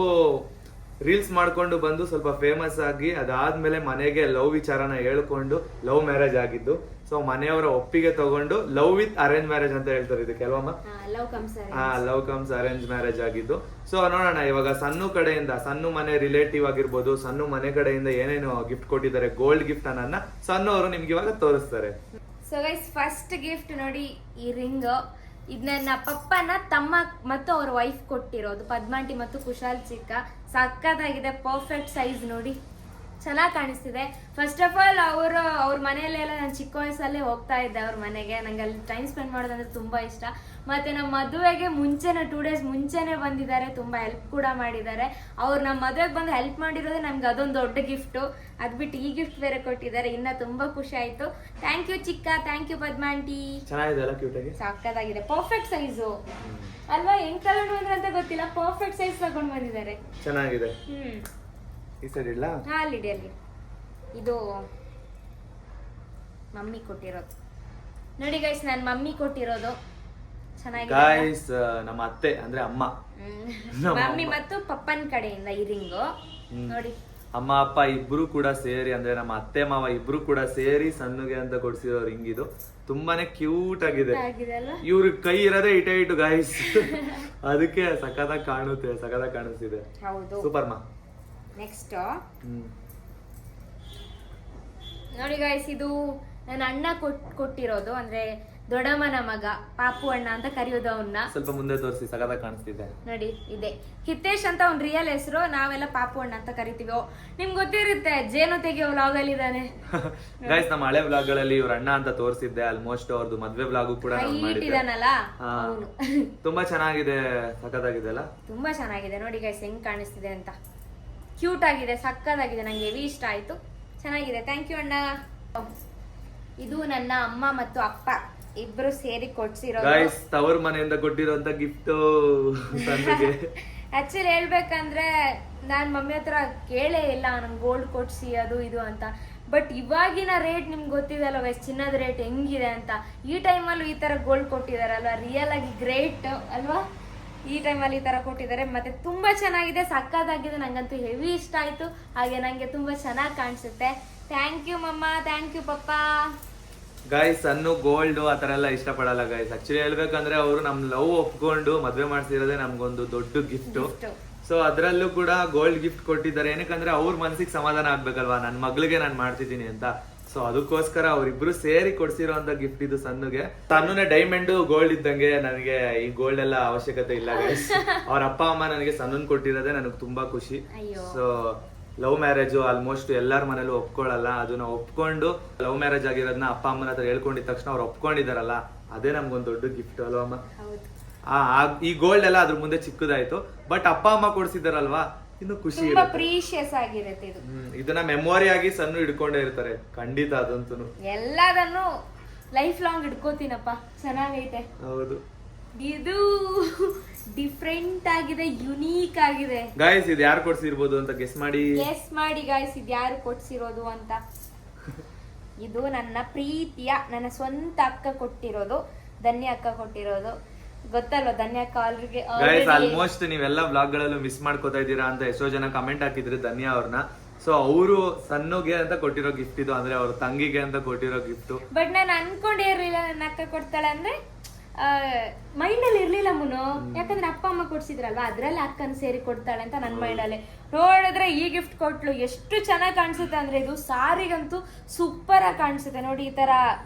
ರೀಲ್ಸ್ ಮಾಡ್ಕೊಂಡು ಬಂದು ಸ್ವಲ್ಪ ಫೇಮಸ್ ಆಗಿ, ಅದಾದ್ಮೇಲೆ ಮನೆಗೆ ಲವ್ ವಿಚಾರನ ಹೇಳ್ಕೊಂಡು ಲವ್ ಮ್ಯಾರೇಜ್ ಆಗಿದ್ದು. ಸೊ ಮನೆಯವರ ಒಪ್ಪಿಗೆ ತಗೊಂಡು ಲವ್ ವಿತ್ ಅರೇಂಜ್ ಮ್ಯಾರೇಜ್ ಅಂತ ಹೇಳ್ತಾರೆ ಇದಕ್ಕೆ ಅಲ್ವಮ್ಮ? ಲವ್ ಕಮ್ಸ್ ಅರೇಂಜ್ ಮ್ಯಾರೇಜ್ ಆಗಿದ್ದು. ಸೊ ನೋಡೋಣ ಇವಾಗ ಸಣ್ಣ ಕಡೆಯಿಂದ, ಸಣ್ಣ ಮನೆ ರಿಲೇಟಿವ್ ಆಗಿರ್ಬೋದು, ಸಣ್ಣ ಮನೆ ಕಡೆಯಿಂದ ಏನೇನು ಗಿಫ್ಟ್ ಕೊಟ್ಟಿದ್ದಾರೆ, ಗೋಲ್ಡ್ ಗಿಫ್ಟ್ ಅನ್ನೋದನ್ನ ಸಣ್ಣವರು ನಿಮ್ಗೆ ಇವಾಗ ತೋರಿಸ್ತಾರೆ. ಸೊ ಗೈಸ್ ಫಸ್ಟ್ ಗಿಫ್ಟ್ ನೋಡಿ, ಈ ರಿಂಗ್. ಇದು ನನ್ನ ಪಪ್ಪನ ತಮ್ಮ ಮತ್ತು ಅವ್ರ ವೈಫ್ ಕೊಟ್ಟಿರೋದು, ಪದ್ಮಾಂಟಿ ಮತ್ತು ಕುಶಾಲ್ ಚಿಕ್ಕ. ಸಕ್ಕತ್ತಾಗಿದೆ, ಪರ್ಫೆಕ್ಟ್ ಸೈಜ್ ನೋಡಿ, ಚೆನ್ನಾಗಿ ಕಾಣಿಸ್ತಿದೆ. ಫಸ್ಟ್ ಆಫ್ ಆಲ್ ಅವ್ರ ಮನೆಯಲ್ಲೆಲ್ಲ ನಾನು ಚಿಕ್ಕ ವಯಸ್ಸಲ್ಲೇ ಹೋಗ್ತಾ ಇದ್ದೆ ಅವ್ರ ಮನೆಗೆ, ನಂಗೆ ಅಲ್ಲಿ ಟೈಮ್ ಸ್ಪೆಂಡ್ ಮಾಡೋದಂದ್ರೆ ತುಂಬಾ ಇಷ್ಟ. ಮತ್ತೆ ನಮ್ಮ ಮದುವೆಗೆ ಮುಂಚೆನೇ 2 days ಮುಂಚೆನೆ ಬಂದಿದ್ದಾರೆ, ತುಂಬಾ ಹೆಲ್ಪ್ ಕೂಡ ಮಾಡಿದ್ದಾರೆ. ಅವ್ರು ನಮ್ಮ ಮದುವೆಗೆ ಬಂದು ಹೆಲ್ಪ್ ಮಾಡಿರೋದೇ ನಮ್ಗೆ ಅದೊಂದು ದೊಡ್ಡ ಗಿಫ್ಟು. ಅದ್ ಬಿಟ್ಟು ಈ ಗಿಫ್ಟ್ ಬೇರೆ ಕೊಟ್ಟಿದ್ದಾರೆ, ಇನ್ನ ತುಂಬಾ ಖುಷಿ ಆಯ್ತು. ಥ್ಯಾಂಕ್ ಯು ಚಿಕ್ಕ, ಥ್ಯಾಂಕ್ ಯು ಪದ್ಮಾಂಟಿ. ಚೆನ್ನಾಗಿದೆ, ಕ್ಯೂಟ್ ಆಗಿ ಸಾಕಾಗಿದೆ, ಪರ್ಫೆಕ್ಟ್ ಸೈಜು ಅಲ್ವಾ? ಹೆಂಗ್ ತಗೊಂಡು ಬಂದ್ರೆ ಅಂತ ಗೊತ್ತಿಲ್ಲ, ಪರ್ಫೆಕ್ಟ್ ಸೈಜ್ ತಗೊಂಡ್ ಬಂದಿದ್ದಾರೆ. ಚೆನ್ನಾಗಿದೆ. ಈ ಸೈಡ್ ಇಲ್ಲ, ಅಲ್ಲಿಡಿ ಅಲ್ಲಿ. ಇದು ಮಮ್ಮಿ ಕೊಟ್ಟಿರೋದು ನೋಡಿ ಗೈಸ್, ನನ್ನ ಮಮ್ಮಿ ಕೊಟ್ಟಿರೋದು ಚೆನ್ನಾಗಿದೆ. ಗೈಸ್ ನಮ್ಮ ಅತ್ತೆ ಅಂದ್ರೆ ಅಮ್ಮ, ಮಮ್ಮಿ ಮತ್ತು ಪಪ್ಪನ್ ಕಡೆಯಿಂದ ಈ ರಿಂಗು ನೋಡಿ. ಅಮ್ಮ ಅಪ್ಪ ಇಬ್ರು ಕೂಡ ಸೇರಿ, ಅಂದ್ರೆ ನಮ್ಮ ಅತ್ತೆ ಮಾವ ಇಬ್ರು ಕೂಡ ಸೇರಿ ಸಣ್ಣಗೆ ಅಂತ ಕೊಡ್ಸಿರೋ ರಿಂಗ್ ಇದು. ತುಂಬಾನೇ ಕ್ಯೂಟ್ ಆಗಿದೆ. ಇವ್ರ ಕೈ ಇರೋದೇ ಇಟ್ಟು ಗೈಸ್, ಅದಕ್ಕೆ ಸಖತ್ತಾಗಿ ಕಾಣುತ್ತೆ, ಸಖತ್ತಾಗಿ ಕಾಣಿಸ್ತಿದೆ. ಸೂಪರ್ ಮಾ. ನೆಕ್ಸ್ಟ್ ನೋಡಿ ಗೈಸ್, ಇದು ನನ್ನ ಅಣ್ಣ ಕೊಟ್ಟಿರೋದು, ಅಂದ್ರೆ ದೊಡ್ಡಮ್ಮನ ಮಗ, ಪಾಪು ಅಣ್ಣ ಅಂತ ಕರೆಯೋದು ಅವನ್ನ. ಸ್ವಲ್ಪ ಮುಂದೆ ತೋರಿಸಿ, ಸಖತ್ತಾಗಿ ಕಾಣಿಸ್ತಿದೆ ನೋಡಿ. ಇದೆ ಹಿತೇಶ್ ಅಂತ ಅವ್ನ ರಿಯಲ್ ಹೆಸರು, ನಾವೆಲ್ಲ ಪಾಪು ಅಣ್ಣ ಅಂತ ಕರಿತೀವಿ. ನಿಮ್ಗೆ ಗೊತ್ತಿರುತ್ತೆ, ಜೇನು ತೆಗಿಯೋ ವ್ಲಾಗ್ ಅಲ್ಲಿ ಇದಾನೆ ಗೈಸ್. ನಮ್ಮ ಹಳೆ ವ್ಲಾಗ್ ಗಳಲ್ಲಿ ಇವ್ರ ಅಣ್ಣ ಅಂತ ತೋರಿಸಿದ್ದೆ. ಆಲ್ಮೋಸ್ಟ್ ಅವ್ರದ್ದು ಮದ್ವೆ ವ್ಲಾಗು ಕೂಡ ಇದಾನಲ್ಲ, ತುಂಬಾ ಚೆನ್ನಾಗಿದೆ, ಸಖತ್ತಾಗಿದೆ ಅಲ್ಲ? ತುಂಬಾ ಚೆನ್ನಾಗಿದೆ ನೋಡಿ ಗೈಸ್, ಹೆಂಗ್ ಕಾಣಿಸ್ತಿದೆ ಅಂತ. ಕ್ಯೂಟ್ ಆಗಿದೆ, ಸಕ್ಕತ್ತಾಗಿದೆ, ನಂಗೆ ಹೆವಿ ಇಷ್ಟ ಆಯ್ತು, ಚೆನ್ನಾಗಿದೆ. ಥ್ಯಾಂಕ್ ಯು ಅಣ್ಣ. ಇದು ನನ್ನ ಅಮ್ಮ ಮತ್ತು ಅಪ್ಪ ಇಬ್ರು ಸೇರಿ ಕೊಡ್ಸಿರೋದು. ಗೈಸ್ ತವರ್ ಮನೆಯಿಂದ ಕೊಟ್ಟಿರೋಂತ ಗಿಫ್ಟ್. ಆಕ್ಚುಲಿ ಹೇಳ್ಬೇಕಂದ್ರೆ ನಾನ್ ಮಮ್ಮಿ ಹತ್ರ ಕೇಳೇ ಇಲ್ಲ ನಂಗೆ ಗೋಲ್ಡ್ ಕೊಡ್ಸಿ ಅದು ಇದು ಅಂತ. ಬಟ್ ಇವಾಗಿನ ರೇಟ್ ನಿಮ್ಗೆ ಗೊತ್ತಿದೆಯಲ್ಲ ವಯಸ್ ಚಿನ್ನದ ರೇಟ್ ಹೆಂಗಿದೆ ಅಂತ. ಈ ಟೈಮಲ್ಲೂ ಈ ತರ ಗೋಲ್ಡ್ ಕೊಟ್ಟಿದಾರಲ್ವಾ, ರಿಯಲ್ ಆಗಿ ಗ್ರೇಟ್ ಅಲ್ವಾ. ಈ ಟೈಮಲ್ಲಿ ಈ ತರ ಕೊಟ್ಟಿದ್ದಾರೆ, ಮತ್ತೆ ತುಂಬಾ ಚೆನ್ನಾಗಿದೆ, ಸಕ್ಕತ್ತಾಗಿದೆ. ನಂಗಂತೂ ಹೆವಿ ಇಷ್ಟ ಆಯ್ತು, ಹಾಗೆ ನಂಗೆ ತುಂಬಾ ಚೆನ್ನಾಗಿ ಕಾಣಿಸುತ್ತೆ. ಥ್ಯಾಂಕ್ ಯು ಮಮ್ಮ, ಥ್ಯಾಂಕ್ ಯು ಪಪ್ಪ. ಗಾಯ್ಸ್ ಸಣ್ಣ ಗೋಲ್ಡ್ ಆ ಥರ ಎಲ್ಲ ಇಷ್ಟಪಡಲ್ಲ ಗಾಯ್ಸ್. ಆಕ್ಚುಲಿ ಹೇಳ್ಬೇಕಂದ್ರೆ ಅವರು ನಮ್ ಲವ್ ಒಪ್ಕೊಂಡು ಮದ್ವೆ ಮಾಡ್ಸಿರೋದೇ ನಮ್ಗೊಂದು ದೊಡ್ಡ ಗಿಫ್ಟ್. ಸೊ ಅದ್ರಲ್ಲೂ ಕೂಡ ಗೋಲ್ಡ್ ಗಿಫ್ಟ್ ಕೊಟ್ಟಿದ್ದಾರೆ. ಏನಕ್ಕಂದ್ರೆ ಅವ್ರ ಮನ್ಸಿಗೆ ಸಮಾಧಾನ ಆಗ್ಬೇಕಲ್ವಾ, ನನ್ ಮಗಳಿಗೆ ನಾನು ಮಾಡ್ತಿದ್ದೀನಿ ಅಂತ. ಸೊ ಅದಕ್ಕೋಸ್ಕರ ಅವ್ರಿಬ್ರು ಸೇರಿ ಕೊಡ್ಸಿರೋ ಅಂತ ಗಿಫ್ಟ್ ಇದು ಸಣ್ಣಗೆ. ಸಣ್ಣನೇ ಡೈಮಂಡ್ ಗೋಲ್ಡ್ ಇದ್ದಂಗೆ. ನನಗೆ ಈ ಗೋಲ್ಡ್ ಎಲ್ಲ ಅವಶ್ಯಕತೆ ಇಲ್ಲ ಗೈಸ್. ಅವ್ರ ಅಪ್ಪ ಅಮ್ಮ ನನಗೆ ಸಣ್ಣನ್ ಕೊಟ್ಟಿರೋದೇ ನನಗೆ ತುಂಬಾ ಖುಷಿ. ಸೊ ಲವ್ ಮ್ಯಾರೇಜ್ ಆಲ್ಮೋಸ್ಟ್ ಎಲ್ಲಾರ ಮನೇಲೂ ಒಪ್ಕೊಳ್ಳಲ್ಲ. ಅದನ್ನ ಒಪ್ಕೊಂಡು ಲವ್ ಮ್ಯಾರೇಜ್ ಆಗಿರೋದನ್ನ ಅಪ್ಪ ಅಮ್ಮನ ಹತ್ರ ಹೇಳ್ಕೊಂಡಿದ ತಕ್ಷಣ ಅವ್ರು ಒಪ್ಕೊಂಡಿದಾರಲ್ಲ, ಅದೇ ನಮ್ಗೊಂದು ದೊಡ್ಡ ಗಿಫ್ಟ್ ಅಲ್ವಾ ಅಮ್ಮ. ಈ ಗೋಲ್ಡ್ ಎಲ್ಲ ಅದ್ರ ಮುಂದೆ ಚಿಕ್ಕದಾಯ್ತು, ಬಟ್ ಅಪ್ಪ ಅಮ್ಮ ಕೊಡ್ಸಿದಾರಲ್ವಾ ಇನ್ನು ಖುಷಿ ತುಂಬಾ ಪ್ರೀಶಿಯಸ್ ಆಗಿರುತ್ತೆ ಇದು. ಇದನ್ನ ಮೆಮೊರಿ ಆಗಿ ಸಣ್ಣ ಹಿಡ್ಕೊಂಡೇ ಇರ್ತಾರೆ ಖಂಡಿತ. ಅದಂತೂ ಎಲ್ಲದನ್ನು ಲೈಫ್ ಲಾಂಗ್ ಇಟ್ಕೋತೀನಪ್ಪ. ಚೆನ್ನಾಗೈತೆ. ಹೌದು, ಇದು ಡಿಫ್ರೆಂಟ್ ಆಗಿದೆ, ಯುನೀಕ್ ಆಗಿದೆ. ಗಾಯ್ಸ್ ಇದು ಯಾರು ಕೊಡ್ಸಿರ್ಬೋದು ಅಂತ ಗೆಸ್ ಮಾಡಿ. ಗೆಸ್ ಮಾಡಿ ಗಾಯ್ಸ್, ಇದು ಯಾರು ಕೊಡ್ಸಿರೋದು ಅಂತ. ಇದು ನನ್ನ ಪ್ರೀತಿಯ ನನ್ನ ಸ್ವಂತ ಅಕ್ಕ ಕೊಟ್ಟಿರೋದು, ಧನ್ಯ ಅಕ್ಕ ಕೊಟ್ಟಿರೋದು. ಗೊತ್ತಲ್ವಾ ಧನ್ಯ ಅಕ್ಕ ಅವ್ರಿಗೆ. ಗೈಸ್ ಆಲ್ಮೋಸ್ಟ್ ನೀವೆಲ್ಲ ವ್ಲಾಗ್ ಗಳಲ್ಲೂ ಮಿಸ್ ಮಾಡ್ಕೋತಾ ಇದ್ದೀರಾ ಅಂತ ಎಷ್ಟೋ ಜನ ಕಮೆಂಟ್ ಹಾಕಿದ್ರಿ ಧನ್ಯ ಅವ್ರನ್ನ. ಸೊ ಅವರು ಸಣ್ಣಗೆ ಅಂತ ಕೊಟ್ಟಿರೋ ಗಿಫ್ಟ್ ಇದು, ಅಂದ್ರೆ ಅವ್ರ ತಂಗಿಗೆ ಅಂತ ಕೊಟ್ಟಿರೋ ಗಿಫ್ಟ್. ಬಟ್ ನಾನು ಅನ್ಕೊಂಡೇ ಇರ್ಲಿಲ್ಲ ನನ್ನ ಅಕ್ಕ ಕೊಡ್ತಾಳೆ ಅಂದ್ರೆ. ಮೈಂಡ್ ಅಲ್ಲಿ ಇರ್ಲಿಲ್ಲ ಮುನು, ಯಾಕಂದ್ರೆ ಅಪ್ಪ ಅಮ್ಮ ಕೊಡ್ಸಿದ್ರಲ್ವಾ, ಅದ್ರಲ್ಲಿ ಅಕ್ಕನ ಸೇರಿ ಕೊಡ್ತಾಳೆ ಅಂತ ನನ್ನ ಮೈಂಡ್ ಅಲ್ಲಿ. ನೋಡಿದ್ರೆ ಈ ಗಿಫ್ಟ್ ಕೊಟ್ಲು, ಎಷ್ಟು ಚೆನ್ನಾಗಿ ಕಾಣಿಸುತ್ತೆ ಅಂದ್ರೆ ಇದು ಸಾರಿಗಂತೂ ಸೂಪರ್ ಆಗಿ ಕಾಣಿಸುತ್ತೆ ನೋಡಿ. ಈ ತರ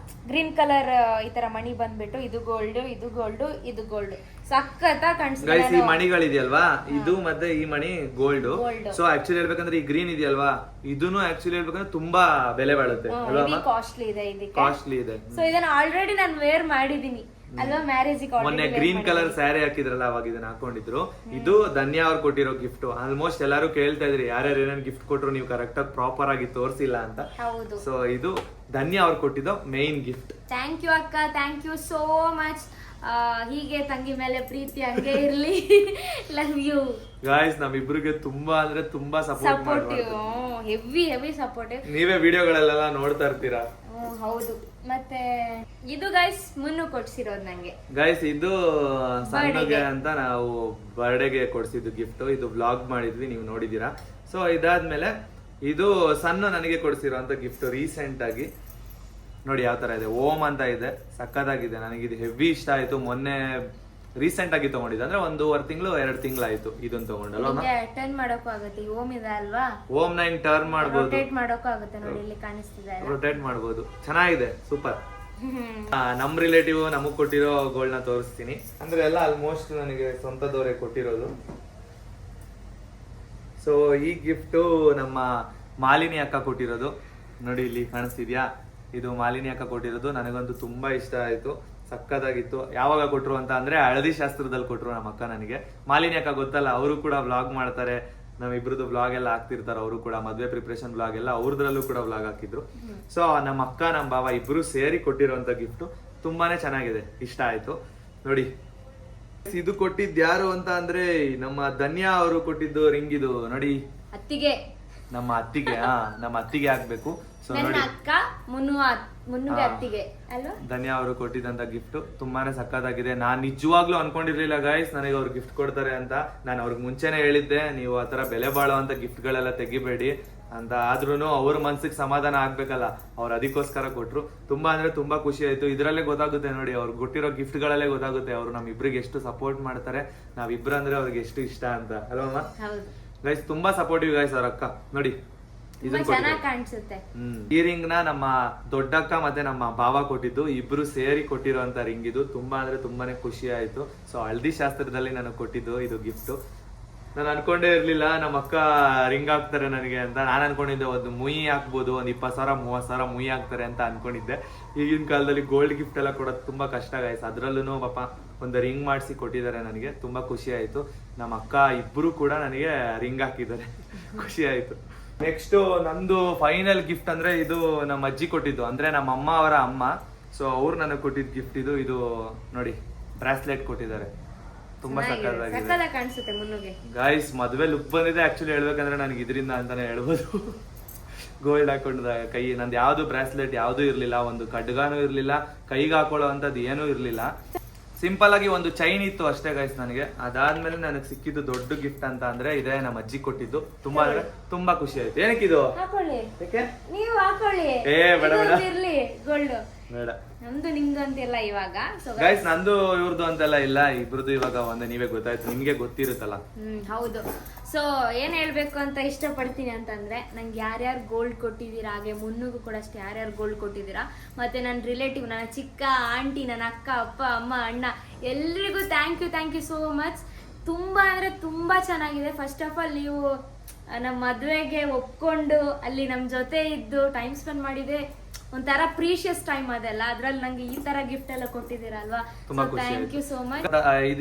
ಗ್ರೀನ್ ಕಲರ್ ಈ ತರ ಮಣಿ ಬಂದ್ಬಿಟ್ಟು ಇದು ಗೋಲ್ಡ್, ಇದು ಗೋಲ್ಡ್, ಇದು ಗೋಲ್ಡ್, ಸಖತ್ತಾಗಿ ಕಾಣಿಸುತ್ತೆ. ಗೈಸ್ ಈ ಮಣಿಗಳಿದೆಯಲ್ವಾ, ಇದು ಮತ್ತೆ ಈ ಮಣಿ ಗೋಲ್ಡ್. ಸೊ ಆಕ್ಚುಲಿ ಹೇಳ್ಬೇಕಂದ್ರೆ ಈ ಗ್ರೀನ್ ಇದೆಯಲ್ವಾ, ಇದನ್ನು ಆಕ್ಚುಲಿ ಹೇಳ್ಬೇಕಂದ್ರೆ ತುಂಬಾ ಬೆಲೆ ಬಾಳುತ್ತೆ ಅಲ್ವಾ, ಕಾಸ್ಟ್ಲಿ ಇದೆ, ಇದಕ್ಕೆ ಕಾಸ್ಟ್ಲಿ ಇದೆ. ಸೊ ಇದನ್ನ ಆಲ್ರೆಡಿ ನಾನು ವೇರ್ ಮಾಡಿದೀನಿ ಅಲ್ವಾ ಮ್ಯಾರೇಜ್. ಮೊನ್ನೆ ಗ್ರೀನ್ ಕಲರ್ ಸ್ಯಾರಿ ಹಾಕಿದ್ರಲ್ಲ ಅವಾಗ ಇದನ್ನ ಹಾಕೊಂಡಿದ್ರು. ಇದು ಧನ್ಯ ಅವ್ರು ಕೊಟ್ಟಿರೋ ಗಿಫ್ಟ್. ಆಲ್ಮೋಸ್ಟ್ ಎಲ್ಲಾರು ಕೇಳ್ತಾ ಇದ್ರಿ ಯಾರ್ಯಾರು ಏನೇನ್ ಗಿಫ್ಟ್ ಕೊಟ್ರು, ನೀವು ಕರೆಕ್ಟ್ ಆಗಿ ಪ್ರಾಪರ್ ಆಗಿ ತೋರಿಸಿಲ್ಲ ಅಂತ. ಸೊ ಇದು ಧನ್ಯ ಅವ್ರು ಕೊಟ್ಟಿದ್ದು ಮೇನ್ ಗಿಫ್ಟ್. ಥ್ಯಾಂಕ್ ಯು ಅಕ್ಕ, ಥ್ಯಾಂಕ್ ಯು ಸೋ ಮಚ್. ಹೀಗೆ ತಂಗಿ ಮೇಲೆ ಪ್ರೀತಿ ಹಂಗೆ ಇರ್ಲಿ. Love you guys. ನಮ್ಮಿಬ್ರಿಗೆ ತುಂಬಾ ಅಂದ್ರೆ ತುಂಬಾ ಸಪೋರ್ಟಿವ್, ಹೆವಿ ಸಪೋರ್ಟಿವ್. ನೀವೇ ವಿಡಿಯೋಗಳೆಲ್ಲ ನೋಡ್ತಾ ಇರ್ತೀರಾ. ಹೌದು. ಮತ್ತೆ ಇದು ಗೈಸ್ ಮುನ್ನು ಕೊಡ್ಸಿರೋದು ನಂಗೆ. ಗೈಸ್ ಇದು ಸಣ್ಣಗೆ ಅಂತ ನಾವು ಬರ್ಡೇಗೆ ಕೊಡ್ಸಿದ್ದು ಗಿಫ್ಟ್. ಇದು ವ್ಲಾಗ್ ಮಾಡಿದ್ವಿ, ನೀವು ನೋಡಿದೀರಾ. ಸೊ ಇದಾದ್ಮೇಲೆ ಇದು ಸಣ್ಣ ನನಗೆ ಕೊಡ್ಸಿರೋ ಅಂತ ಗಿಫ್ಟ್ ರೀಸೆಂಟ್ ಆಗಿ. ನೋಡಿ ಯಾವ ತರ ಇದೆ, ಓಮ್ ಅಂತ ಇದೆ, ಸಕ್ಕತ್ತಾಗಿದೆ. ನನಗೆ ಇದು ಹೆವಿ ಇಷ್ಟ ಆಯ್ತು. ಮೊನ್ನೆ ರೀಸೆಂಟ್ ಆಗಿ ತಗೊಂಡಿದ್ದೆ, ಅಂದ್ರೆ 1.5 ತಿಂಗಳು 2 ತಿಂಗಳಾಯ್ತು ಇದನ್ನ ತಗೊಂಡಲ್ಲ. ಟರ್ನ್ ಮಾಡೋಕ್ಕೂ ಆಗುತ್ತೆ, ಓಮ್ ಇದೆ ಅಲ್ವಾ, ಓಮ್ ನ ಟರ್ನ್ ಮಾಡಬಹುದು, ರೊಟೇಟ್ ಮಾಡೋಕ್ಕೂ ಆಗುತ್ತೆ. ನೋಡಿ ಇಲ್ಲಿ ಕಾಣಿಸ್ತಿದೆ, ರೊಟೇಟ್ ಮಾಡಬಹುದು. ಚೆನ್ನಾಗಿದೆ, ಸೂಪರ್. ನಮ್ ರಿಲೇಟಿವ್ ನಮಗ್ ಕೊಟ್ಟಿರೋ ಗೋಲ್ಡ್ ನ ತೋರಿಸ್ತೀನಿ. ಅಂದ್ರೆ ಎಲ್ಲ ಆಲ್ಮೋಸ್ಟ್ ನನಗೆ ಸ್ವಂತದವರೇ ಕೊಟ್ಟಿರೋದು. ಸೊ ಈ ಗಿಫ್ಟ್ ನಮ್ಮ ಮಾಲಿನಿ ಅಕ್ಕ ಕೊಟ್ಟಿರೋದು. ನೋಡಿ ಇಲ್ಲಿ ಕಾಣಿಸ್ತಿದ್ಯಾ, ಇದು ಮಾಲಿನಿ ಅಕ್ಕ ಕೊಟ್ಟಿರೋದು. ನನಗಂತೂ ತುಂಬಾ ಇಷ್ಟ ಆಯ್ತು, ಸಕ್ಕತ್ತಾಗಿತ್ತು. ಯಾವಾಗ ಕೊಟ್ರು ಅಂತ ಅಂದ್ರೆ ಹಳದಿ ಶಾಸ್ತ್ರದಲ್ಲಿ ಕೊಟ್ರು ನಮ್ಮ ಅಕ್ಕ ನನಗೆ. ಮಾಲಿನಿ ಅಕ್ಕ ಗೊತ್ತಲ್ಲ, ಅವರು ಕೂಡ ವ್ಲಾಗ್ ಮಾಡ್ತಾರೆ, ನಮ್ಮಿಬ್ರದ್ದು ವ್ಲಾಗ್ ಎಲ್ಲ ಹಾಕ್ತಿರ್ತಾರೆ. ಅವರು ಕೂಡ ಮದ್ವೆ ಪ್ರಿಪ್ರೇಷನ್ ವ್ಲಾಗ್ ಎಲ್ಲ ಅವ್ರದ್ರಲ್ಲೂ ಕೂಡ ವ್ಲಾಗ್ ಹಾಕಿದ್ರು. ಸೊ ನಮ್ಮ ಅಕ್ಕ ನಮ್ಮ ಬಾವ ಇಬ್ರು ಸೇರಿ ಕೊಟ್ಟಿರುವಂತ ಗಿಫ್ಟ್ ತುಂಬಾನೇ ಚೆನ್ನಾಗಿದೆ, ಇಷ್ಟ ಆಯ್ತು. ನೋಡಿ ಇದು ಕೊಟ್ಟಿದ್ ಯಾರು ಅಂತ ಅಂದ್ರೆ ನಮ್ಮ ಧನ್ಯ ಅವರು ಕೊಟ್ಟಿದ್ದು ರಿಂಗ್. ಇದು ನೋಡಿ ಅತ್ತಿಗೆ, ನಮ್ಮ ಅತ್ತಿಗೆ. ನಮ್ಮ ಅತ್ತಿಗೆ ಆಗ್ಬೇಕು. ಸೊ ನೋಡಿ ಅಕ್ಕ ಮುನ್ನುಗೆ ಅತ್ತಿಗೆ ಅಲ್ವಾ. ಧನ್ಯ ಅವರು ಕೊಟ್ಟಿದ್ದಂತ ಗಿಫ್ಟ್ ತುಂಬಾನೇ ಸಕ್ಕತ್ತಾಗಿದೆ. ನಾನ್ ನಿಜವಾಗ್ಲೂ ಅನ್ಕೊಂಡಿರ್ಲಿಲ್ಲ ಗೈಸ್ ನನಗೆ ಅವ್ರು ಗಿಫ್ಟ್ ಕೊಡ್ತಾರೆ ಅಂತ. ನಾನು ಅವ್ರಿಗೆ ಮುಂಚೆನೆ ಹೇಳಿದ್ದೆ, ನೀವು ಆತರ ಬೆಲೆ ಬಾಳುವಂತ ಗಿಫ್ಟ್ ಗಳೆಲ್ಲ ತೆಗಿಬೇಡಿ ಅಂತ. ಆದ್ರೂನು ಅವ್ರ ಮನ್ಸಿಗೆ ಸಮಾಧಾನ ಆಗ್ಬೇಕಲ್ಲ, ಅವ್ರು ಅದಕ್ಕೋಸ್ಕರ ಕೊಟ್ರು. ತುಂಬಾ ಅಂದ್ರೆ ತುಂಬಾ ಖುಷಿ ಆಯ್ತು. ಇದ್ರಲ್ಲೇ ಗೊತ್ತಾಗುತ್ತೆ ನೋಡಿ, ಅವ್ರು ಕೊಟ್ಟಿರೋ ಗಿಫ್ಟ್ ಗಳಲ್ಲೇ ಗೊತ್ತಾಗುತ್ತೆ ಅವ್ರು ನಮ್ ಇಬ್ರಿಗೆ ಎಷ್ಟು ಸಪೋರ್ಟ್ ಮಾಡ್ತಾರೆ, ನಾವಿಬ್ರಂದ್ರೆ ಅವ್ರಿಗೆ ಎಷ್ಟು ಇಷ್ಟ ಅಂತ ಅಲ್ವಮ್ಮ. ಗೈಸ್ ತುಂಬಾ ಸಪೋರ್ಟಿವ್ ಗೈಸ್ ಅವ್ರ ಅಕ್ಕ. ನೋಡಿ ಚೆನ್ನಾಗಿ ಕಾಣಿಸುತ್ತೆ. ಈ ರಿಂಗ್ ನ ನಮ್ಮ ದೊಡ್ಡಕ್ಕ ಮತ್ತೆ ನಮ್ಮ ಭಾವ ಕೊಟ್ಟಿದ್ದು, ಇಬ್ರು ಸೇರಿ ಕೊಟ್ಟಿರುವಂತ ರಿಂಗ್ ಇದು. ತುಂಬಾ ಅಂದ್ರೆ ತುಂಬಾನೇ ಖುಷಿ ಆಯ್ತು. ಸೊ ಹಳದಿ ಶಾಸ್ತ್ರದಲ್ಲಿ ನನಗೆ ಕೊಟ್ಟಿದ್ದು ಇದು ಗಿಫ್ಟ್. ನಾನು ಅನ್ಕೊಂಡೇ ಇರ್ಲಿಲ್ಲ ನಮ್ಮ ಅಕ್ಕ ರಿಂಗ್ ಹಾಕ್ತಾರೆ ನನಗೆ ಅಂತ. ನಾನು ಅನ್ಕೊಂಡಿದ್ದೆ ಒಂದು ಮುಯಿ ಹಾಕ್ಬೋದು, ಒಂದ್ 20,000-30,000 ಮುಯಿ ಹಾಕ್ತಾರೆ ಅಂತ ಅನ್ಕೊಂಡಿದ್ದೆ. ಈಗಿನ ಕಾಲದಲ್ಲಿ ಗೋಲ್ಡ್ ಗಿಫ್ಟ್ ಎಲ್ಲ ಕೊಡೋದು ತುಂಬಾ ಕಷ್ಟ ಗಾಯ್ಸ್. ಅದ್ರಲ್ಲೂ ಪಾಪ ಒಂದು ರಿಂಗ್ ಮಾಡಿಸಿ ಕೊಟ್ಟಿದ್ದಾರೆ ನನಗೆ, ತುಂಬಾ ಖುಷಿ ಆಯ್ತು. ನಮ್ಮ ಅಕ್ಕ ಇಬ್ರು ಕೂಡ ನನಗೆ ರಿಂಗ್ ಹಾಕಿದ್ದಾರೆ, ಖುಷಿ ಆಯ್ತು. ನೆಕ್ಸ್ಟ್ ನಂದು ಫೈನಲ್ ಗಿಫ್ಟ್ ಅಂದ್ರೆ ಇದು ನಮ್ಮ ಅಜ್ಜಿ ಕೊಟ್ಟಿದ್ದು, ಅಂದ್ರೆ ನಮ್ಮ ಅಮ್ಮ ಅವರ ಅಮ್ಮ. ಸೊ ಅವ್ರು ನನಗೆ ಕೊಟ್ಟಿದ್ ಗಿಫ್ಟ್ ಇದು. ಇದು ನೋಡಿ ಬ್ರಾಸ್ಲೆಟ್ ಕೊಟ್ಟಿದ್ದಾರೆ, ತುಂಬಾ ಸಕ್ಕತ್ತಾಗಿದೆ ಕಾಣಿಸುತ್ತೆ ಮುನ್ನುಗೆ. ಗಾಯ್ಸ್ ಮದ್ವೆ ಲುಕ್ ಬಂದಿದೆ. ಆಕ್ಚುಲಿ ಹೇಳ್ಬೇಕಂದ್ರೆ ನನಗೆ ಇದರಿಂದ ಅಂತಾನೆ ಹೇಳ್ಬೋದು. ಗೋಲ್ಡ್ ಹಾಕೊಂಡು ಕೈ ನಂದು ಯಾವ್ದು ಬ್ರಾಸ್ಲೆಟ್ ಯಾವ್ದು ಇರ್ಲಿಲ್ಲ, ಒಂದು ಖಡ್ಗಾನು ಇರ್ಲಿಲ್ಲ, ಕೈಗೆ ಹಾಕೊಳ್ಳೋ ಅಂತದ್ದು ಏನೂ ಇರ್ಲಿಲ್ಲ. ಸಿಂಪಲ್ ಆಗಿ ಒಂದು ಚೈನ್ ಇತ್ತು ಅಷ್ಟೇ ಗೈಸ್ ನನಗೆ. ಅದಾದ್ಮೇಲೆ ನನಗೆ ಸಿಕ್ಕಿದ್ದು ದೊಡ್ಡ ಗಿಫ್ಟ್ ಅಂತ ಅಂದ್ರೆ ಇದೇ ನಮ್ಮ ಅಜ್ಜಿ ಕೊಟ್ಟಿದ್ದು. ತುಂಬಾ ಅಂದ್ರೆ ತುಂಬಾ ಖುಷಿ ಆಯ್ತು. ಏನಕ್ಕಿದು? ಹಾಕೊಳ್ಳಿ, ಯಾಕೆ? ನೀವು ಹಾಕೊಳ್ಳಿ. ಏ ಬೇಡ ಬೇಡ ಇರ್ಲಿ ಗೋಲ್ಡ್, ಬೇಡ. ನಮ್ದು ನಿಮ್ದು ಅಂತಿಲ್ಲ ಇವಾಗ. ಗೈಸ್ ನಂದು ಇವ್ರದ್ದು ಅಂತೆಲ್ಲ ಇಲ್ಲ, ಇಬ್ರದ್ದು ಇವಾಗ ಒಂದೇ. ನೀವೇ ಗೊತ್ತಾಯ್ತು, ನಿಮ್ಗೆ ಗೊತ್ತಿರುತ್ತಲ್ಲ. ಹೌದು. ಸೊ ಏನ್ ಹೇಳ್ಬೇಕು ಅಂತ ಇಷ್ಟಪಡ್ತೀನಿ ಅಂತಂದ್ರೆ, ನಂಗೆ ಯಾರ್ಯಾರು ಗೋಲ್ಡ್ ಕೊಟ್ಟಿದ್ದೀರಾ, ಹಾಗೆ ಮುನ್ನುಗೂ ಕೂಡ ಅಷ್ಟೇ ಯಾರ್ಯಾರು ಗೋಲ್ಡ್ ಕೊಟ್ಟಿದ್ದೀರಾ, ಮತ್ತೆ ನನ್ನ ರಿಲೇಟಿವ್, ನನ್ನ ಚಿಕ್ಕ ಆಂಟಿ, ನನ್ನ ಅಕ್ಕ, ಅಪ್ಪ, ಅಮ್ಮ, ಅಣ್ಣ, ಎಲ್ರಿಗೂ ಥ್ಯಾಂಕ್ ಯು ಸೋ ಮಚ್. ತುಂಬಾ ಅಂದ್ರೆ ತುಂಬಾ ಚೆನ್ನಾಗಿದೆ. ಫಸ್ಟ್ ಆಫ್ ಆಲ್ ನೀವು ನಮ್ಮ ಮದುವೆಗೆ ಒಪ್ಕೊಂಡು ಅಲ್ಲಿ ನಮ್ಮ ಜೊತೆ ಇದ್ದು ಟೈಮ್ ಸ್ಪೆಂಡ್ ಮಾಡಿದೆ, ಒಂಥರ ಪ್ರೀಶಿಯಸ್ ಟೈಮ್ ಅದೆಲ್ಲ. ಅದ್ರಲ್ಲಿ ನಂಗೆ ಈ ತರ ಗಿಫ್ಟ್ ಎಲ್ಲ ಕೊಟ್ಟಿದ್ದೀರಾ ಅಲ್ವಾ, ಥ್ಯಾಂಕ್ ಯು ಸೋ ಮಚ್.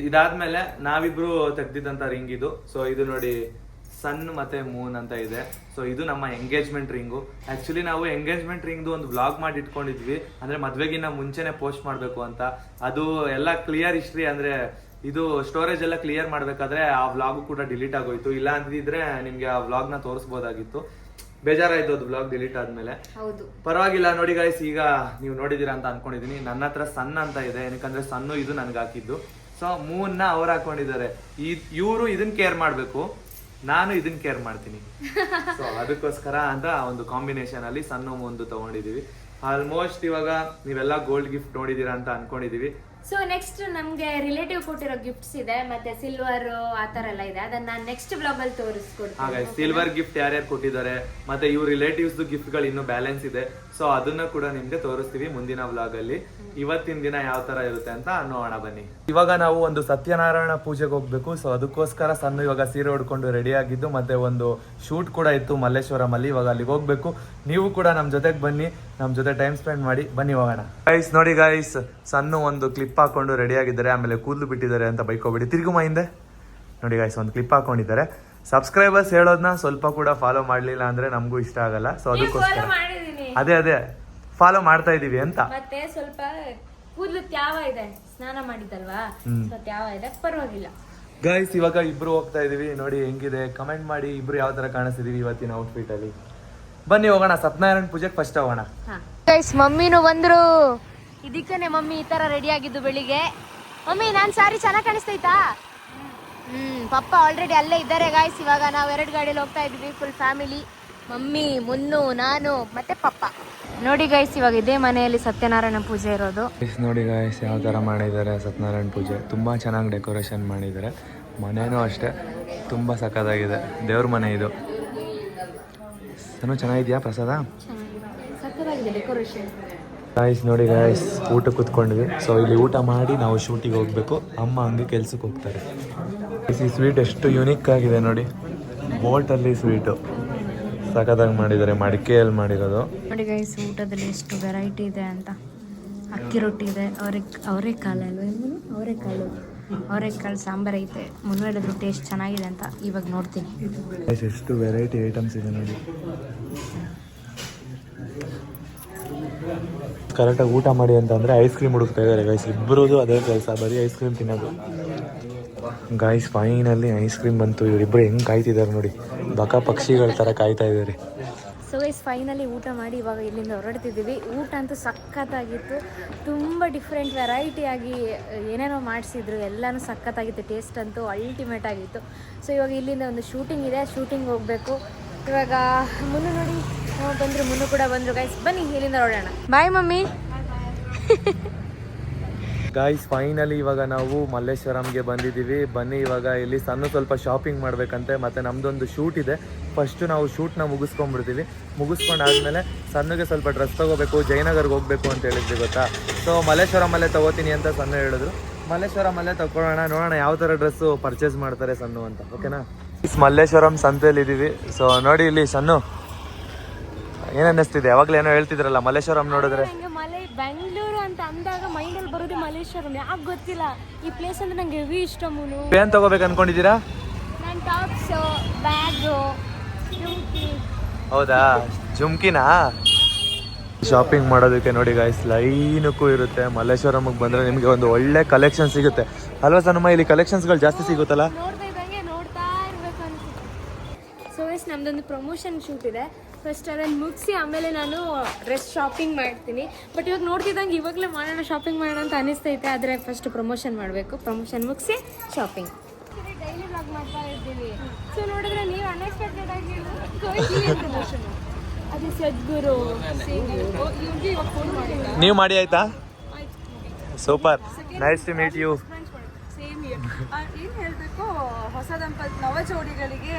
ಇದಾದ್ಮೇಲೆ ನಾವಿಬ್ರು ತೆಗ್ದಿದ್ದಂತ ರಿಂಗ್ ಇದು. ಸೊ ಇದು ನೋಡಿ ಸನ್ ಮತ್ತೆ ಮೂನ್ ಅಂತ ಇದೆ. ಸೊ ಇದು ನಮ್ಮ ಎಂಗೇಜ್ಮೆಂಟ್ ರಿಂಗು. ಆಕ್ಚುಲಿ ನಾವು ಎಂಗೇಜ್ಮೆಂಟ್ ರಿಂಗ್ದು ಒಂದು ವ್ಲಾಗ್ ಮಾಡಿ ಇಟ್ಕೊಂಡಿದ್ವಿ, ಅಂದ್ರೆ ಮದ್ವೆಗಿನ್ನ ಮುಂಚೆನೆ ಪೋಸ್ಟ್ ಮಾಡ್ಬೇಕು ಅಂತ. ಅದು ಎಲ್ಲ ಕ್ಲಿಯರ್ ಹಿಸ್ಟ್ರಿ, ಅಂದ್ರೆ ಇದು ಸ್ಟೋರೇಜ್ ಎಲ್ಲ ಕ್ಲಿಯರ್ ಮಾಡ್ಬೇಕಾದ್ರೆ ಆ ವ್ಲಾಗ್ ಕೂಡ ಡಿಲೀಟ್ ಆಗೋಯ್ತು. ಇಲ್ಲ ಅಂತಿದ್ರೆ ನಿಮ್ಗೆ ಆ ವ್ಲಾಗ್ ನ ತೋರಿಸಬಹುದಾಗಿತ್ತು. ಬೇಜಾರಾಯ್ತು ಅದು ವ್ಲಾಗ್ ಡಿಲೀಟ್ ಆದ್ಮೇಲೆ. ಪರವಾಗಿಲ್ಲ ನೋಡಿ ಗೈಸ್, ಈಗ ನೀವು ನೋಡಿದೀರಾ ಅಂತ ಅನ್ಕೊಂಡಿದೀನಿ. ನನ್ನ ಹತ್ರ ಸನ್ ಅಂತ ಇದೆ, ಏನಕ್ಕಂದ್ರೆ ಸನ್ನು ಇದು ನನ್ಗೆ ಹಾಕಿದ್ದು. ಸೊ ಮೂನ್ ನ ಅವ್ರು ಹಾಕೊಂಡಿದ್ದಾರೆ. ಇವರು ಇದನ್ ಕೇರ್ ಮಾಡ್ಬೇಕು, ನಾನು ಇದನ್ ಕೇರ್ ಮಾಡ್ತೀನಿ. ಸೊ ಅದಕ್ಕೋಸ್ಕರ ಅಂತ ಒಂದು ಕಾಂಬಿನೇಷನ್ ಅಲ್ಲಿ ಸನ್ನು ಮೂನ್ ತಗೊಂಡಿದೀವಿ. ಆಲ್ಮೋಸ್ಟ್ ಇವಾಗ ನೀವೆಲ್ಲ ಗೋಲ್ಡ್ ಗಿಫ್ಟ್ ನೋಡಿದೀರಾ ಅಂತ ಅನ್ಕೊಂಡಿದೀವಿ. ಸೊ ನೆಕ್ಸ್ಟ್ ನಮ್ಗೆ ರಿಲೇಟಿವ್ ಕೊಟ್ಟಿರೋ ಗಿಫ್ಟ್ಸ್ ಇದೆ, ಮತ್ತೆ ಸಿಲ್ವರ್ ಆತರ ಎಲ್ಲ ಇದೆ. ಅದನ್ನ ನಾನು ನೆಕ್ಸ್ಟ್ ಬ್ಲಾಗ್ ಅಲ್ಲಿ ತೋರಿಸ್ಕೊಡ್ತೀನಿ. ಸಿಲ್ವರ್ ಗಿಫ್ಟ್ ಯಾರ್ಯಾರು ಕೊಟ್ಟಿದ್ದಾರೆ, ಮತ್ತೆ ಇವ್ರ ರಿಲೇಟಿವ್ಸ್ ಗಿಫ್ಟ್ ಗಳು ಇನ್ನೂ ಬ್ಯಾಲೆನ್ಸ್ ಇದೆ. ಸೊ ಅದನ್ನ ಕೂಡ ನಿಮ್ಗೆ ತೋರಿಸ್ತೀವಿ ಮುಂದಿನ ವ್ಲಾಗ್ ಅಲ್ಲಿ. ಇವತ್ತಿನ ದಿನ ಯಾವ ತರ ಇರುತ್ತೆ ಅಂತ ನೋಡೋಣ ಬನ್ನಿ. ಇವಾಗ ನಾವು ಒಂದು ಸತ್ಯನಾರಾಯಣ ಪೂಜೆಗೆ ಹೋಗ್ಬೇಕು. ಸೊ ಅದಕ್ಕೋಸ್ಕರ ಸಣ್ಣ ಇವಾಗ ಸೀರೆ ಉಡ್ಕೊಂಡು ರೆಡಿ ಆಗಿದ್ದು, ಮತ್ತೆ ಒಂದು ಶೂಟ್ ಕೂಡ ಇತ್ತು ಮಲ್ಲೇಶ್ವರಂ ಅಲ್ಲಿ. ಇವಾಗ ಅಲ್ಲಿಗೆ ಹೋಗ್ಬೇಕು. ನೀವು ಕೂಡ ನಮ್ ಜೊತೆಗೆ ಬನ್ನಿ, ನಮ್ ಜೊತೆ ಟೈಮ್ ಸ್ಪೆಂಡ್ ಮಾಡಿ ಬನ್ನಿ, ಹೋಗೋಣ. ಗೈಸ್ ನೋಡಿ ಗೈಸ್, ಸಣ್ಣ ಒಂದು ಕ್ಲಿಪ್ ಹಾಕೊಂಡು ರೆಡಿ ಆಗಿದ್ದಾರೆ, ಆಮೇಲೆ ಕೂದಲು ಬಿಟ್ಟಿದ್ದಾರೆ ಅಂತ ಬೈಕೋಬೇಡಿ. ತಿರುಗುಮ ಹಿಂದೆ ನೋಡಿ ಗೈಸ್, ಒಂದು ಕ್ಲಿಪ್ ಹಾಕೊಂಡಿದ್ದಾರೆ. ಸಬ್ಸ್ಕ್ರೈಬರ್ಸ್ ಹೇಳೋದನ್ನ ಸ್ವಲ್ಪ ಕೂಡ ಫಾಲೋ ಮಾಡ್ಲಿಲ್ಲ ಅಂದ್ರೆ ನಮಗೂ ಇಷ್ಟ ಆಗಲ್ಲ. ಸೊ ಅದಕ್ಕೋಸ್ಕರ ಅದೇ ಫಾಲೋ ಮಾಡ್ತಾ ಇದೀವಿ ಅಂತ. ಮತ್ತೆ ಸ್ವಲ್ಪ ಕೂದಲು ತ್ಯಾವ ಇದೆ, ಸ್ನಾನ ಮಾಡಿದಲ್ವಾ, ತ್ಯಾವ ಇದೆ, ಪರವಾಗಿಲ್ಲ. ಗೈಸ್ ಇವಾಗ ಇಬ್ರು ಹೋಗ್ತಾ ಇದೀವಿ. ನೋಡಿ ಹೆಂಗಿದೆ, ಕಮೆಂಟ್ ಮಾಡಿ ಇಬ್ರು ಯಾವ ತರ ಕಾಣಿಸ್ತಿದೀವಿ ಇವತ್ತಿನ ಔಟ್ಫಿಟ್ ಅಲ್ಲಿ. ಬನ್ನಿ ಹೋಗೋಣ, ಸತ್ಯನಾರಾಯಣ ಪೂಜೆಗೆ ಫಸ್ಟ್ ಹೋಗೋಣ. ಗೈಸ್ ಮಮ್ಮಿನೂ ಬಂದ್ರು. ಇದಕ್ಕೇನೆ ಮಮ್ಮಿ ಈ ತರ ರೆಡಿ ಆಗಿದ್ದು ಬೆಳಿಗ್ಗೆ. ಮಮ್ಮಿ ನಾನ್ ಸಾರಿ ಚೆನ್ನಾಗಿ ಕಾಣಿಸ್ತೈತಾ? ಪಪ್ಪ ಆಲ್ರೆಡಿ ಅಲ್ಲೇ ಇದ್ದಾರೆ ಗಾಯ್ಸ್. ಇವಾಗ ನಾವು 2 ಗಾಡಿಯಲ್ಲಿ ಹೋಗ್ತಾ ಇದೀವಿ, ಫುಲ್ ಫ್ಯಾಮಿಲಿ. ಮಮ್ಮಿ, ಮುನ್ನು, ನಾನು ಮತ್ತೆ ಪಪ್ಪ. ನೋಡಿ ಗೈಸ್, ಇವಾಗ ಇದೇ ಮನೆಯಲ್ಲಿ ಸತ್ಯನಾರಾಯಣ ಪೂಜೆ ಇರೋದು. ನೋಡಿ ಗೈಸ್ ಯಾವ ತರ ಮಾಡಿದ್ದಾರೆ ಸತ್ಯನಾರಾಯಣ ಪೂಜೆ. ತುಂಬಾ ಚೆನ್ನಾಗಿ ಡೆಕೋರೇಷನ್ ಮಾಡಿದ್ದಾರೆ. ಮನೇನೂ ಅಷ್ಟೇ ತುಂಬಾ ಸಖತ್ತಾಗಿದೆ. ದೇವ್ರ ಮನೆ ಇದು. ಚೆನ್ನಾಗಿದ್ಯಾ ಪ್ರಸಾದ? ಸಖತ್ತಾಗಿದೆ ಡೆಕೋರೇಷನ್. ಗಾಯ್ಸ್ ನೋಡಿ ಗಾಯ್ಸ್, ಊಟ ಕೂತ್ಕೊಂಡ್ವಿ. ಸೊ ಇಲ್ಲಿ ಊಟ ಮಾಡಿ ನಾವು ಶೂಟಿಗೆ ಹೋಗ್ಬೇಕು. ಅಮ್ಮ ಹಂಗೆ ಕೆಲ್ಸಕ್ಕೆ ಹೋಗ್ತಾರೆ. ಈ ಸ್ವೀಟ್ ಎಷ್ಟು ಯುನಿಕ್ ಆಗಿದೆ ನೋಡಿ, ಬೋಟಲ್ಲಿ ಸ್ವೀಟು ಸಖತ್ತಾಗಿ ಮಾಡಿದ್ದಾರೆ, ಮಡಿಕೆಯಲ್ಲಿ ಮಾಡಿರೋದು. ನೋಡಿ ಗೈಸ್, ಊಟದಲ್ಲಿ ಎಷ್ಟು ವೆರೈಟಿ ಇದೆ ಅಂತ. ಅಕ್ಕಿ ರೊಟ್ಟಿ ಇದೆ, ಅವರೆಕಾಳು ಅಲ್ವಾ, ಅವರೆಕಾಳು ಸಾಂಬಾರು ಐತೆ. ಮುನ್ನ ಹೇಳಿದ್ರು ಟೇಸ್ಟ್ ಚೆನ್ನಾಗಿದೆ ಅಂತ, ಇವಾಗ ನೋಡ್ತೀನಿ. ಎಷ್ಟು ವೆರೈಟಿ ಐಟಮ್ಸ್ ಇದೆ ನೋಡಿ. ಕರೆಕ್ಟಾಗಿ ಊಟ ಮಾಡಿ ಅಂತಂದರೆ ಐಸ್ ಕ್ರೀಮ್ ಹುಡುಕ್ತಾ ಇದ್ದಾರೆ ಗೈಸ್. ಇಬ್ಬರದು ಅದೇ ಕೆಲಸ, ಬರೀ ಐಸ್ ಕ್ರೀಮ್ ತಿನ್ನೋದು. ಗಾಯ್ಸ್ ಫೈನಲ್ಲಿ ಐಸ್ ಕ್ರೀಮ್ ಬಂತು. ಇವರಿಬ್ಬರು ಹೆಂಗೆ ಕಾಯ್ತಿದ್ದಾರೆ ನೋಡಿ, ಬಕ ಪಕ್ಷಿಗಳ ಥರ ಕಾಯ್ತಾ ಇದ್ದಾರೆ. ಸೊ ಗೈಸ್ ಫೈನಲಿ ಊಟ ಮಾಡಿ ಇವಾಗ ಇಲ್ಲಿಂದ ಹೊರಡ್ತಿದ್ದೀವಿ. ಊಟ ಅಂತೂ ಸಖತ್ತಾಗಿತ್ತು, ತುಂಬ ಡಿಫ್ರೆಂಟ್ ವೆರೈಟಿಯಾಗಿ ಏನೇನೋ ಮಾಡಿಸಿದ್ರು, ಎಲ್ಲನೂ ಸಖತ್ತಾಗಿತ್ತು. ಟೇಸ್ಟ್ ಅಂತೂ ಅಲ್ಟಿಮೇಟ್ ಆಗಿತ್ತು. ಸೊ ಇವಾಗ ಇಲ್ಲಿಂದ ಒಂದು ಶೂಟಿಂಗ್ ಇದೆ, ಶೂಟಿಂಗ್ ಹೋಗಬೇಕು. ಇವಾಗ ಮುನ್ನು ನೋಡಿ ಬಂದರು, ಮುನ್ನು ಕೂಡ ಬಂದರು. ಗೈಸ್ ಬನ್ನಿ ಇಲ್ಲಿಂದ ಹೊರಡೋಣ. ಬಾಯ್ ಮಮ್ಮಿ. ಗಾಯ್ಸ್ ಫೈನಲಿ ಇವಾಗ ನಾವು ಮಲ್ಲೇಶ್ವರಂಗೆ ಬಂದಿದ್ದೀವಿ. ಬನ್ನಿ ಇವಾಗ ಇಲ್ಲಿ ಸಣ್ಣ ಸ್ವಲ್ಪ ಶಾಪಿಂಗ್ ಮಾಡಬೇಕಂತೆ, ಮತ್ತು ನಮ್ಮದೊಂದು ಶೂಟ್ ಇದೆ. ಫಸ್ಟು ನಾವು ಶೂಟ್ನ ಮುಗಿಸ್ಕೊಂಡ್ಬಿಡ್ತೀವಿ. ಮುಗಿಸ್ಕೊಂಡಾದ್ಮೇಲೆ ಸಣ್ಣಗೆ ಸ್ವಲ್ಪ ಡ್ರೆಸ್ ತೊಗೋಬೇಕು, ಜಯನಗರ್ಗೆ ಹೋಗಬೇಕು ಅಂತ ಹೇಳಿದ್ವಿ ಗೊತ್ತಾ. ಸೊ ಮಲ್ಲೇಶ್ವರಮಲ್ಲೇ ತೊಗೋತೀನಿ ಅಂತ ಸಣ್ಣ ಹೇಳಿದ್ರು. ಮಲ್ಲೇಶ್ವರಮಲ್ಲೇ ತಗೊಳ್ಳೋಣ, ನೋಡೋಣ ಯಾವ ಥರ ಡ್ರೆಸ್ಸು ಪರ್ಚೇಸ್ ಮಾಡ್ತಾರೆ ಸಣ್ಣ ಅಂತ. ಓಕೆನಾ? ಮಲ್ಲೇಶ್ವರಂ ಸಂತೆಯಲ್ಲಿ ಇದ್ದೀವಿ. ಸೊ ನೋಡಿ ಇಲ್ಲಿ ಸಣ್ಣ ಏನು ಅನ್ನಿಸ್ತಿದೆ? ಯಾವಾಗಲೂ ಏನೋ ಹೇಳ್ತಿದ್ರಲ್ಲ ಮಲ್ಲೇಶ್ವರಂ ನೋಡಿದ್ರೆ. ಬೆಂಗಳೂರು ಅಂತ ಅಂದಾಗ ಮೈಂಡಲ್ಲಿ ಬರೋದು ಮಲ್ಲೇಶ್ವರಂ. ಯಾಕೆ ಗೊತ್ತಿಲ್ಲ, ಈ ಪ್ಲೇಸ್ ಅಂದ್ರೆ ನಂಗೆ ಹೆವಿ ಇಷ್ಟ. ಮುನು ಏನು ತಗೋಬೇಕು ಅನ್ಕೊಂಡಿದ್ದೀರಾ? ನಾನು ಟಾಪ್ಸು, ಬ್ಯಾಗು, ಜುಮ್ಕಿ. ಹೌದಾ, ಜುಮ್ಕಿನಾ? ಶಾಪಿಂಗ್ ಮಾಡೋದಕ್ಕೆ ನೋಡಿ ಗಾಯ್ಸ್ ಲೈನಕ್ಕೂ ಇರುತ್ತೆ. ಮಲ್ಲೇಶ್ವರಮ್ಗೆ ಬಂದರೆ ನಿಮಗೆ ಒಂದು ಒಳ್ಳೆ ಕಲೆಕ್ಷನ್ ಸಿಗುತ್ತೆ ಅಲ್ವಾ ಸಣ್ಣಮ್ಮ? ಇಲ್ಲಿ ಕಲೆಕ್ಷನ್ಸ್ಗಳು ಜಾಸ್ತಿ ಸಿಗುತ್ತಲ್ಲ, ನೋಡ್ತಾ ಇದ್ದಂಗೆ ನೋಡ್ತಾ ಇರಬೇಕು ಅನ್ಸುತ್ತೆ. ಸೊ ಗೈಸ್ ನಮ್ದೊಂದು ಪ್ರಮೋಷನ್ ಶೂಟ್ ಇದೆ. ಫಸ್ಟ್ ಅದನ್ನು ಮುಗಿಸಿ ಆಮೇಲೆ ನಾನು ಡ್ರೆಸ್ ಶಾಪಿಂಗ್ ಮಾಡ್ತೀನಿ. ಬಟ್ ಇವಾಗ ನೋಡ್ತಿದ್ದಂಗೆ ಇವಾಗಲೇ ಮಾಡೋಣ ಶಾಪಿಂಗ್ ಮಾಡೋಣ ಅಂತ ಅನಿಸ್ತೈತೆ. ಆದರೆ ಫಸ್ಟ್ ಪ್ರಮೋಷನ್ ಮಾಡಬೇಕು. ಪ್ರಮೋಷನ್ ಮುಗಿಸಿ ಶಾಪಿಂಗ್. ಡೈಲಿ ವ್ಲಾಗ್ ಮಾಡ್ತಾ ಇರ್ತೀವಿ. ಸೊ ನೋಡಿದ್ರೆ ನೀವು ಅನ್ಎಕ್ಸ್ಪೆಕ್ಟೆಡ್ ಆಗಿ ಪ್ರಮೋಷನ್ ಅದು ಸದ್ಗುರು ಇವ್ರಿಗೆ ಇವಾಗ ಫೋನ್ ಮಾಡಿಲ್ಲ. ನೀವು ಮಾಡಿ ಆಯ್ತಾ? Super, nice to meet you. Same year. ಏನ್ ಹೇಳ್ಬೇಕು, ಹೊಸ ನವ ಜೋಡಿಗಳಿಗೆ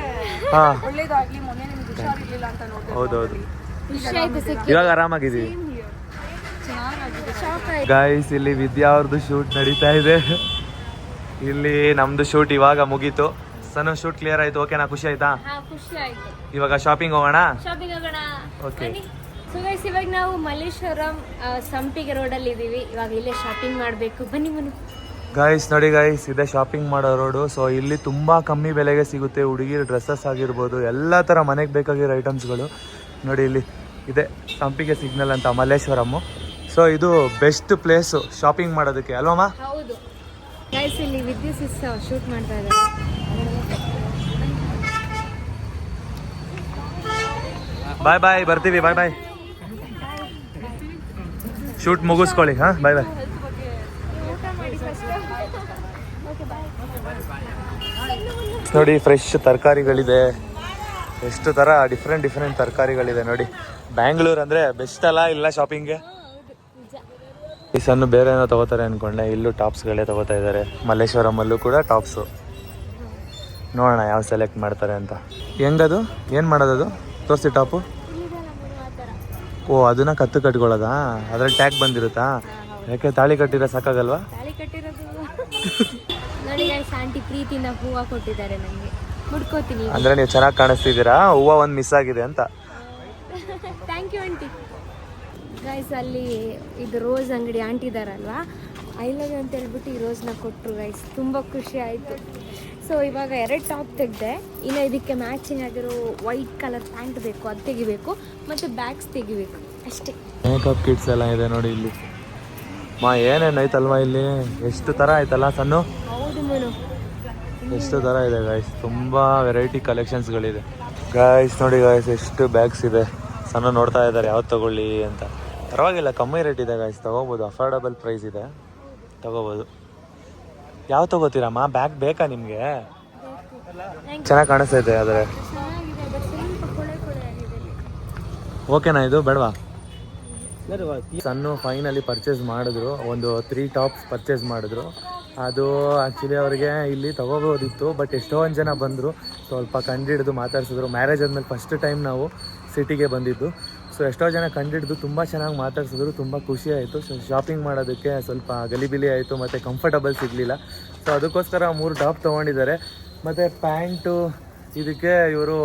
ಹಾ, ಒಳ್ಳೇದಾಗ್ಲಿ. ಮೊನ್ನೆ ನಿಮ್ಗೆ ಹುಷಾರಿರ್ಲಿಲ್ಲ ಅಂತ ನೋಡ್ದೆ. ಹೌದೌದು. ಖುಷಿ ಆಯ್ತು ಸಿಕ್ಕಿ. ಇವಾಗ ಆರಾಮಾಗಿದ್ದೀವಿ. ಚೆನ್ನಾಗಿದೆ. ಶಾಕ್ ಆಯ್ತು. ಗೈಸ್, ಇಲ್ಲಿ ವಿದ್ಯಾ ಅವ್ರದ್ದು ಶೂಟ್ ನಡೀತಾ ಇದೆ. ಇಲ್ಲಿ ನಮ್ದು ಶೂಟ್ ಇವಾಗ ಮುಗೀತು. ಸಣ್ಣ ಶೂಟ್ ಕ್ಲಿಯರ್ ಆಯ್ತು. ಓಕೆನಾ? ಖುಷಿ ಆಯ್ತಾ? ಹಾ, ಖುಷಿ ಆಯ್ತು. ಇವಾಗ ಶಾಪಿಂಗ್ ಹೋಗೋಣ. ಶಾಪಿಂಗ್ ಹೋಗೋಣ. Okay. ಸೊ ಗೈಸ್, ಇವಾಗ ನಾವು ಮಲ್ಲೇಶ್ವರಂ ಸಂಪಿಗೆ ರೋಡಲ್ಲಿ ಇದ್ದೀವಿ. ಇವಾಗ ಇಲ್ಲೇ ಶಾಪಿಂಗ್ ಮಾಡಬೇಕು. ಬನ್ನಿ ಬನ್ನಿ. ಗೈಸ್ ನೋಡಿ ಗೈಸ್, ಇದೆ ಶಾಪಿಂಗ್ ಮಾಡೋ ರೋಡು. ಸೊ ಇಲ್ಲಿ ತುಂಬ ಕಮ್ಮಿ ಬೆಲೆಗೆ ಸಿಗುತ್ತೆ. ಹುಡುಗಿರ ಡ್ರೆಸ್ಸಸ್ ಆಗಿರ್ಬೋದು, ಎಲ್ಲ ಥರ ಮನೆಗೆ ಬೇಕಾಗಿರೋ ಐಟಮ್ಸ್ಗಳು ನೋಡಿ. ಇಲ್ಲಿ ಇದೆ ಸಂಪಿಗೆ ಸಿಗ್ನಲ್ ಅಂತ, ಮಲ್ಲೇಶ್ವರಮ್ಮು. ಸೊ ಇದು ಬೆಸ್ಟ್ ಪ್ಲೇಸು ಶಾಪಿಂಗ್ ಮಾಡೋದಕ್ಕೆ ಅಲ್ವಮ್ಮ? ಹೌದು ಗೈಸ್, ಇಲ್ಲಿ ವಿದ್ಯುತ್ ಶೂಟ್ ಮಾಡ್ತಾ ಇದ್ದಾರೆ. ಬಾಯ್ ಬಾಯ್, ಬರ್ತೀವಿ. ಬಾಯ್ ಬಾಯ್. ಶೂಟ್ ಮುಗಿಸ್ಕೊಳ್ಳಿ. ಹಾಂ, ಬಾಯ್ ಬಾಯ್. ಊಟ ಮಾಡಿ ಫಸ್ಟ್. ಓಕೆ, ಬಾಯ್. ನೋಡಿ, ಫ್ರೆಶ್ ತರಕಾರಿಗಳಿದೆ. ಎಷ್ಟು ಥರ ಡಿಫ್ರೆಂಟ್ ತರಕಾರಿಗಳಿದೆ ನೋಡಿ. ಬ್ಯಾಂಗ್ಳೂರ್ ಅಂದರೆ ಬೆಸ್ಟ್ ಅಲ್ಲ ಇಲ್ಲ ಶಾಪಿಂಗ್ಗೆ? ಈ ಸಣ್ಣ ಬೇರೆ ಏನೋ ತಗೋತಾರೆ ಅಂದ್ಕೊಂಡೆ. ಇಲ್ಲೂ ಟಾಪ್ಸ್ಗಳೇ ತಗೋತಾ ಇದ್ದಾರೆ. ಮಲ್ಲೇಶ್ವರಮಲ್ಲೂ ಕೂಡ ಟಾಪ್ಸು. ನೋಡೋಣ ಯಾವ ಸೆಲೆಕ್ಟ್ ಮಾಡ್ತಾರೆ ಅಂತ. ಹೆಂಗದು? ಏನು ಮಾಡೋದದು? ತೋರಿಸಿ ಟಾಪು. ಓ, ಅದನ್ನ ಕತ್ತು ಕಟ್ಕೊಳ್ಳೋದಾ? ಅದ್ರಲ್ಲಿ ಟ್ಯಾಗ್ ಬಂದಿರುತ್ತಾ? ಯಾಕೆ ತಾಳಿ ಕಟ್ಟಿರೋ ಸಾಕಾಗಲ್ವಾ? ತಾಳಿ ಕಟ್ಟಿರೋದು ನೋಡಿ ಗೈಸ್, ಆಂಟಿ ಪ್ರೀತಿಯಿಂದ ಹೂವು ಕೊಟ್ಟಿದ್ದಾರೆ ನನಗೆ. ಮುಡ್ಕೋತೀನಿ. ಅಂದರೆ ನೀವು ಚೆನ್ನಾಗಿ ಕಾಣಿಸ್ತಿದ್ದೀರಾ. ಹೂವು ಒಂದು ಮಿಸ್ ಆಗಿದೆ ಅಂತ. Thank you aunty. ಗೈಸ್, ಅಲ್ಲಿ ಇದು ರೋಸ್ ಅಂಗಡಿ ಆಂಟಿ ಇದಾರಲ್ವಾ, ಐ ಲವ್ ಯು ಅಂತ ಹೇಳ್ಬಿಟ್ಟು ಈ ರೋಸ್ನ ಕೊಟ್ಟರು ಗೈಸ್. ತುಂಬ ಖುಷಿ ಆಯಿತು. ಸೊ ಇವಾಗ 2 ಟಾಪ್ ತೆಗೆದೆ. ಇನ್ನು ಇದಕ್ಕೆ ಮ್ಯಾಚಿಂಗ್ ಆಗಿರೋ ವೈಟ್ ಕಲರ್ ಪ್ಯಾಂಟ್ ಬೇಕು, ಅದು ತೆಗಿಬೇಕು. ಮತ್ತು ಬ್ಯಾಗ್ಸ್ ತೆಗಿಬೇಕು ಅಷ್ಟೇ. ಮೇಕಪ್ ಕಿಟ್ಸ್ ಎಲ್ಲ ಇದೆ ನೋಡಿ ಇಲ್ಲಿ. ಏನೇನು ಐತಲ್ವಾ ಇಲ್ಲಿ? ಎಷ್ಟು ಥರ ಆಯ್ತಲ್ಲ ಸಣ್ಣ? ಹೌದು ಮನು, ಎಷ್ಟು ಥರ ಇದೆ ಗೈಸ್. ತುಂಬ ವೆರೈಟಿ ಕಲೆಕ್ಷನ್ಸ್ಗಳಿದೆ ಗೈಸ್. ನೋಡಿ ಗೈಸ್, ಎಷ್ಟು ಬ್ಯಾಗ್ಸ್ ಇದೆ. ಸಣ್ಣ ನೋಡ್ತಾ ಇದ್ದಾರೆ ಯಾವ್ದು ತಗೊಳ್ಳಿ ಅಂತ. ಪರವಾಗಿಲ್ಲ, ಕಮ್ಮಿ ರೇಟ್ ಇದೆ ಗೈಸ್, ತಗೋಬೋದು. ಅಫೋರ್ಡಬಲ್ ಪ್ರೈಸ್ ಇದೆ, ತಗೋಬೋದು. ಯಾವ ತಗೋತೀರಮ್ಮ? ಬ್ಯಾಗ್ ಬೇಕಾ ನಿಮಗೆ? ಚೆನ್ನಾಗಿ ಕಾಣಿಸ್ತೈತೆ. ಆದರೆ ಚೆನ್ನಾಗಿದೆ, ಬಟ್ ಸ್ವಲ್ಪ ಕೊಳೆ ಆಗಿದೆ. ಓಕೆನಾ ಇದು? ಬೇಡವಾ? ಸಣ್ಣ ಫೈನಲಿ ಪರ್ಚೇಸ್ ಮಾಡಿದ್ರು. ಒಂದು 3 ಟಾಪ್ಸ್ ಪರ್ಚೇಸ್ ಮಾಡಿದ್ರು. ಅದು ಆ್ಯಕ್ಚುಲಿ ಅವ್ರಿಗೆ ಇಲ್ಲಿ ತಗೋಬೋದಿತ್ತು, ಬಟ್ ಎಷ್ಟೊಂದು ಜನ ಬಂದರು. ಸ್ವಲ್ಪ ಕಂಡಿಡಿದು ಮಾತಾಡ್ಸಿದ್ರು. ಮ್ಯಾರೇಜ್ ಆದಮೇಲೆ ಫಸ್ಟ್ ಟೈಮ್ ನಾವು ಸಿಟಿಗೆ ಬಂದಿದ್ದು. ಸೊ ಎಷ್ಟೋ ಜನ ಕಂಡಿಡಿದು ತುಂಬ ಚೆನ್ನಾಗಿ ಮಾತಾಡ್ಸಿದ್ರು. ತುಂಬ ಖುಷಿ ಆಯಿತು. ಸೊ ಶಾಪಿಂಗ್ ಮಾಡೋದಕ್ಕೆ ಸ್ವಲ್ಪ ಗಲಿಬಿಲಿ ಆಯಿತು ಮತ್ತು ಕಂಫರ್ಟಬಲ್ ಸಿಗಲಿಲ್ಲ. ಸೊ ಅದಕ್ಕೋಸ್ಕರ 3 ಟಾಪ್ ತೊಗೊಂಡಿದ್ದಾರೆ. ಮತ್ತು ಪ್ಯಾಂಟು ಇದಕ್ಕೆ ಇವರು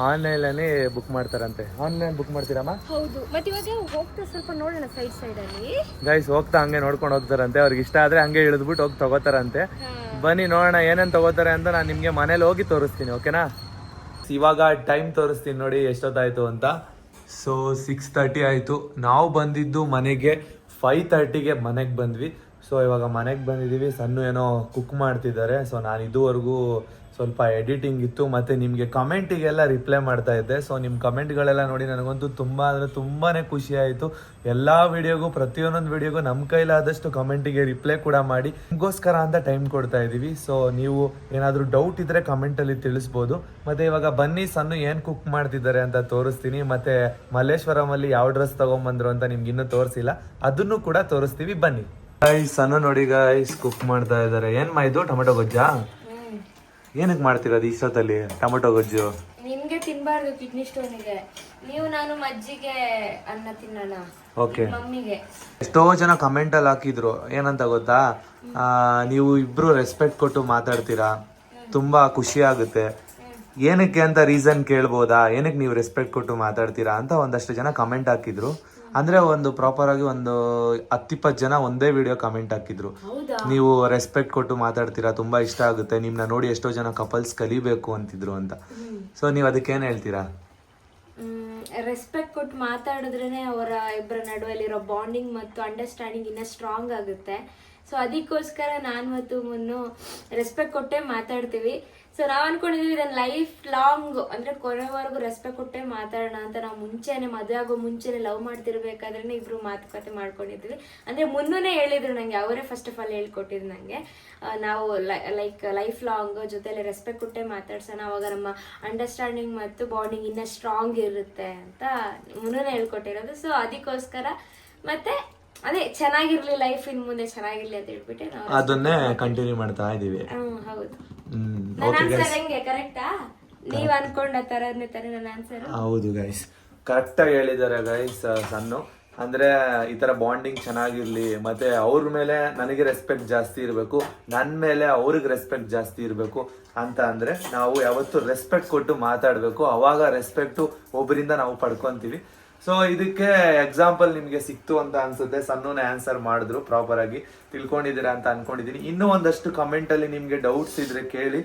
ಆನ್ಲೈನಲ್ಲಿ ಬುಕ್ ಮಾಡ್ತಾರಂತೆ. ಆನ್ಲೈನ್ ಬುಕ್ ಮಾಡ್ತೀರಮ್ಮ? ಹೌದು. ಮತ್ತು ಇವಾಗ ಹೋಗ್ತಾ ಸ್ವಲ್ಪ ನೋಡೋಣ ಸೈಡಲ್ಲಿ. ಗೈಸ್, ಹೋಗ್ತಾ ಹಂಗೆ ನೋಡ್ಕೊಂಡು ಹೋಗ್ತಾರಂತೆ. ಅವ್ರಿಗೆ ಇಷ್ಟ ಆದರೆ ಹಂಗೆ ಇಳಿದ್ಬಿಟ್ಟು ಹೋಗಿ ತೊಗೋತಾರಂತೆ. ಬನ್ನಿ ನೋಡೋಣ ಏನೇನು ತೊಗೋತಾರೆ ಅಂತ. ನಾನು ನಿಮಗೆ ಮನೇಲಿ ಹೋಗಿ ತೋರಿಸ್ತೀನಿ. ಓಕೆನಾ? ಇವಾಗ ಟೈಮ್ ತೋರಿಸ್ತೀನಿ ನೋಡಿ ಎಷ್ಟೊತ್ತಾಯಿತು ಅಂತ. ಸೊ 6:30 ಆಯಿತು. ನಾವು ಬಂದಿದ್ದು ಮನೆಗೆ 5:30ಗೆ ಮನೆಗೆ ಬಂದ್ವಿ. ಸೊ ಇವಾಗ ಮನೆಗೆ ಬಂದಿದ್ದೀವಿ. ಸಣ್ಣ ಏನೋ ಕುಕ್ ಮಾಡ್ತಿದ್ದಾರೆ. ಸೊ ನಾನು ಇದುವರೆಗೂ ಸ್ವಲ್ಪ ಎಡಿಟಿಂಗ್ ಇತ್ತು ಮತ್ತು ನಿಮಗೆ ಕಮೆಂಟಿಗೆಲ್ಲ ರಿಪ್ಲೈ ಮಾಡ್ತಾ ಇದ್ದೆ. ಸೊ ನಿಮ್ಮ ಕಮೆಂಟ್ಗಳೆಲ್ಲ ನೋಡಿ ನನಗಂತೂ ತುಂಬ ಅಂದರೆ ತುಂಬಾ ಖುಷಿ ಆಯಿತು. ಎಲ್ಲ ವೀಡಿಯೋಗೂ, ಪ್ರತಿಯೊಂದೊಂದು ವೀಡಿಯೋಗೂ ನಮ್ಮ ಕೈಲಾದಷ್ಟು ಕಮೆಂಟಿಗೆ ರಿಪ್ಲೈ ಕೂಡ ಮಾಡಿ ನಿಮಗೋಸ್ಕರ ಅಂತ ಟೈಮ್ ಕೊಡ್ತಾ ಇದ್ದೀವಿ. ಸೊ ನೀವು ಏನಾದರೂ ಡೌಟ್ ಇದ್ದರೆ ಕಮೆಂಟಲ್ಲಿ ತಿಳಿಸ್ಬೋದು. ಮತ್ತು ಇವಾಗ ಬನ್ನಿ ಸಣ್ಣ ಏನು ಕುಕ್ ಮಾಡ್ತಿದ್ದಾರೆ ಅಂತ ತೋರಿಸ್ತೀನಿ. ಮತ್ತು ಮಲ್ಲೇಶ್ವರಮಲ್ಲಿ ಯಾವ ಡ್ರೆಸ್ ತೊಗೊಂಬಂದ್ರು ಅಂತ ನಿಮ್ಗೆ ಇನ್ನೂ ತೋರಿಸಿಲ್ಲ, ಅದನ್ನು ಕೂಡ ತೋರಿಸ್ತೀವಿ. ಬನ್ನಿ ಗೈಸ್. ಸಣ್ಣ ನೋಡಿ ಗೈಸ್, ಕುಕ್ ಮಾಡ್ತಾ ಇದ್ದಾರೆ. ಏನು ಇದು? ಟೊಮೆಟೊ ಗೊಜ್ಜಾ? ಏನಕ್ಕೆ ಮಾಡ್ತಿರೋದು ಇಷ್ಟೊತ್ತಲ್ಲಿ ಟೊಮೆಟೊ ಗೊಜ್ಜು? ನಿಮ್ಗೆ ತಿನ್ಬಾರ್ದು, ಕಿಡ್ನಿ ಸ್ಟೋನ್ ಇದೆ. ನೀವು ನಾನು ಮಜ್ಜಿಗೆ ಅನ್ನ ತಿನ್ನೋಣ. ಓಕೆ. ಮಮ್ಮಿಗೆ ಎಷ್ಟೋ ಜನ ಕಮೆಂಟಲ್ಲಿ ಹಾಕಿದ್ರು. ಏನಂತ ಗೊತ್ತಾ? ನೀವು ಇಬ್ರು ರೆಸ್ಪೆಕ್ಟ್ ಕೊಟ್ಟು ಮಾತಾಡ್ತೀರಾ, ತುಂಬಾ ಖುಷಿ ಆಗುತ್ತೆ. ಏನಕ್ಕೆ ಅಂತ ರೀಸನ್ ಕೇಳ್ಬೋದಾ? ಏನಕ್ಕೆ ನೀವು ರೆಸ್ಪೆಕ್ಟ್ ಕೊಟ್ಟು ಮಾತಾಡ್ತೀರಾ ಅಂತ ಒಂದಷ್ಟು ಜನ ಕಮೆಂಟ್ ಹಾಕಿದ್ರು. ಅಂದರೆ ಒಂದು ಪ್ರಾಪರ್ ಆಗಿ ಒಂದು 10-20 ಜನ ಒಂದೇ ವಿಡಿಯೋ ಕಮೆಂಟ್ ಹಾಕಿದ್ರು. ನೀವು ರೆಸ್ಪೆಕ್ಟ್ ಕೊಟ್ಟು ಮಾತಾಡ್ತೀರಾ, ತುಂಬ ಇಷ್ಟ ಆಗುತ್ತೆ, ನಿಮ್ಮನ್ನ ನೋಡಿ ಎಷ್ಟೋ ಜನ ಕಪಲ್ಸ್ ಕಲಿಬೇಕು ಅಂತಿದ್ರು ಅಂತ. ಸೊ ನೀವು ಅದಕ್ಕೇನು ಹೇಳ್ತೀರಾ? ರೆಸ್ಪೆಕ್ಟ್ ಕೊಟ್ಟು ಮಾತಾಡಿದ್ರೇ ಅವರ ಇಬ್ಬರ ನಡುವಲ್ಲಿರೋ ಬಾಂಡಿಂಗ್ ಮತ್ತು ಅಂಡರ್ಸ್ಟ್ಯಾಂಡಿಂಗ್ ಇನ್ನೂ ಸ್ಟ್ರಾಂಗ್ ಆಗುತ್ತೆ. ಸೊ ಅದಕ್ಕೋಸ್ಕರ ನಾನು ಮತ್ತು ಮುನ್ನು ರೆಸ್ಪೆಕ್ಟ್ ಕೊಟ್ಟೆ ಮಾತಾಡ್ತೀವಿ. ಸೊ ನಾವ್ ಅನ್ಕೊಂಡಿದೀವಿ ಇದನ್ನ ಲೈಫ್ ಲಾಂಗ್ ಅಂದ್ರೆ ಕೊನೆವರೆಗೂ ರೆಸ್ಪೆಕ್ಟ್ ಕೊಟ್ಟೆ ಮಾತಾಡೋಣ ಅಂತ. ನಾವು ಮುಂಚೆನೆ ಮದುವೆ ಆಗೋ ಮುಂಚೆನೆ ಲವ್ ಮಾಡ್ತಿರ್ಬೇಕಾದ್ರೆ ಇಬ್ರು ಮಾತುಕತೆ ಮಾಡ್ಕೊಂಡಿದ್ವಿ. ಅಂದ್ರೆ ಮುನ್ನುನೇ ಹೇಳಿದ್ರು ನಂಗೆ, ಅವರೇ ಫಸ್ಟ್ ಆಫ್ ಆಲ್ ಹೇಳ್ಕೊಟ್ಟಿದ್ರು ನಂಗೆ, ನಾವು ಲೈಫ್ ಲಾಂಗ್ ಜೊತೆಲಿ ರೆಸ್ಪೆಕ್ಟ್ ಕೊಟ್ಟೆ ಮಾತಾಡ್ಸೋಣ, ಅವಾಗ ನಮ್ಮ ಅಂಡರ್ಸ್ಟ್ಯಾಂಡಿಂಗ್ ಮತ್ತು ಬಾಂಡಿಂಗ್ ಇನ್ನೂ ಸ್ಟ್ರಾಂಗ್ ಇರುತ್ತೆ ಅಂತ ಮುನ್ನುನೇ ಹೇಳ್ಕೊಟ್ಟಿರೋದು. ಸೊ ಅದಕ್ಕೋಸ್ಕರ ಮತ್ತೆ ಅದೇ ಚೆನ್ನಾಗಿರ್ಲಿ ಲೈಫ್ ಇನ್ ಮುಂದೆ ಚೆನ್ನಾಗಿರ್ಲಿ ಅಂತ ಹೇಳ್ಬಿಟ್ಟೆ ನಾವು ಅದನ್ನೇ ಕಂಟಿನ್ಯೂ ಮಾಡ್ತಾ ಇದೀವಿ. ಹೌದು. ನನ್ನ ಆನ್ಸರ್ ಹೆಂಗೆ ಕರೆಕ್ಟಾ? ನೀವ್ ಅನ್ಕೊಂಡ ತರನೇ ತಾನೆ ನನ್ನ ಆನ್ಸರ್? ಹೌದು ಗೈಸ್, ಕರೆಕ್ಟ್ ಆಗಿ ಹೇಳಿದ್ದಾರೆ ಗೈಸ್. ಸಣ್ಣ ಅಂದ್ರೆ ಈ ತರ ಬಾಂಡಿಂಗ್ ಚೆನ್ನಾಗಿರ್ಲಿ, ಮತ್ತೆ ಅವ್ರ ಮೇಲೆ ನನಗೆ ರೆಸ್ಪೆಕ್ಟ್ ಜಾಸ್ತಿ ಇರಬೇಕು, ನನ್ನ ಮೇಲೆ ಅವ್ರಿಗೆ ರೆಸ್ಪೆಕ್ಟ್ ಜಾಸ್ತಿ ಇರಬೇಕು ಅಂತ ಅಂದ್ರೆ ನಾವು ಯಾವತ್ತು ರೆಸ್ಪೆಕ್ಟ್ ಕೊಟ್ಟು ಮಾತಾಡ್ಬೇಕು. ಅವಾಗ ರೆಸ್ಪೆಕ್ಟ್ ಒಬ್ಬರಿಂದ ನಾವು ಪಡ್ಕೊಂತೀವಿ. ಸೊ ಇದಕ್ಕೆ ಎಕ್ಸಾಂಪಲ್ ನಿಮ್ಗೆ ಸಿಕ್ತು ಅಂತ ಅನ್ಸುತ್ತೆ. ಸಣ್ಣನೇ ಆನ್ಸರ್ ಮಾಡಿದ್ರು, ಪ್ರಾಪರ್ ಆಗಿ ತಿಳ್ಕೊಂಡಿದ್ದೀರಾ ಅಂತ ಅನ್ಕೊಂಡಿದೀನಿ. ಇನ್ನೂ ಒಂದಷ್ಟು ಕಮೆಂಟ್ ಅಲ್ಲಿ ನಿಮ್ಗೆ ಡೌಟ್ಸ್ ಇದ್ರೆ ಕೇಳಿ.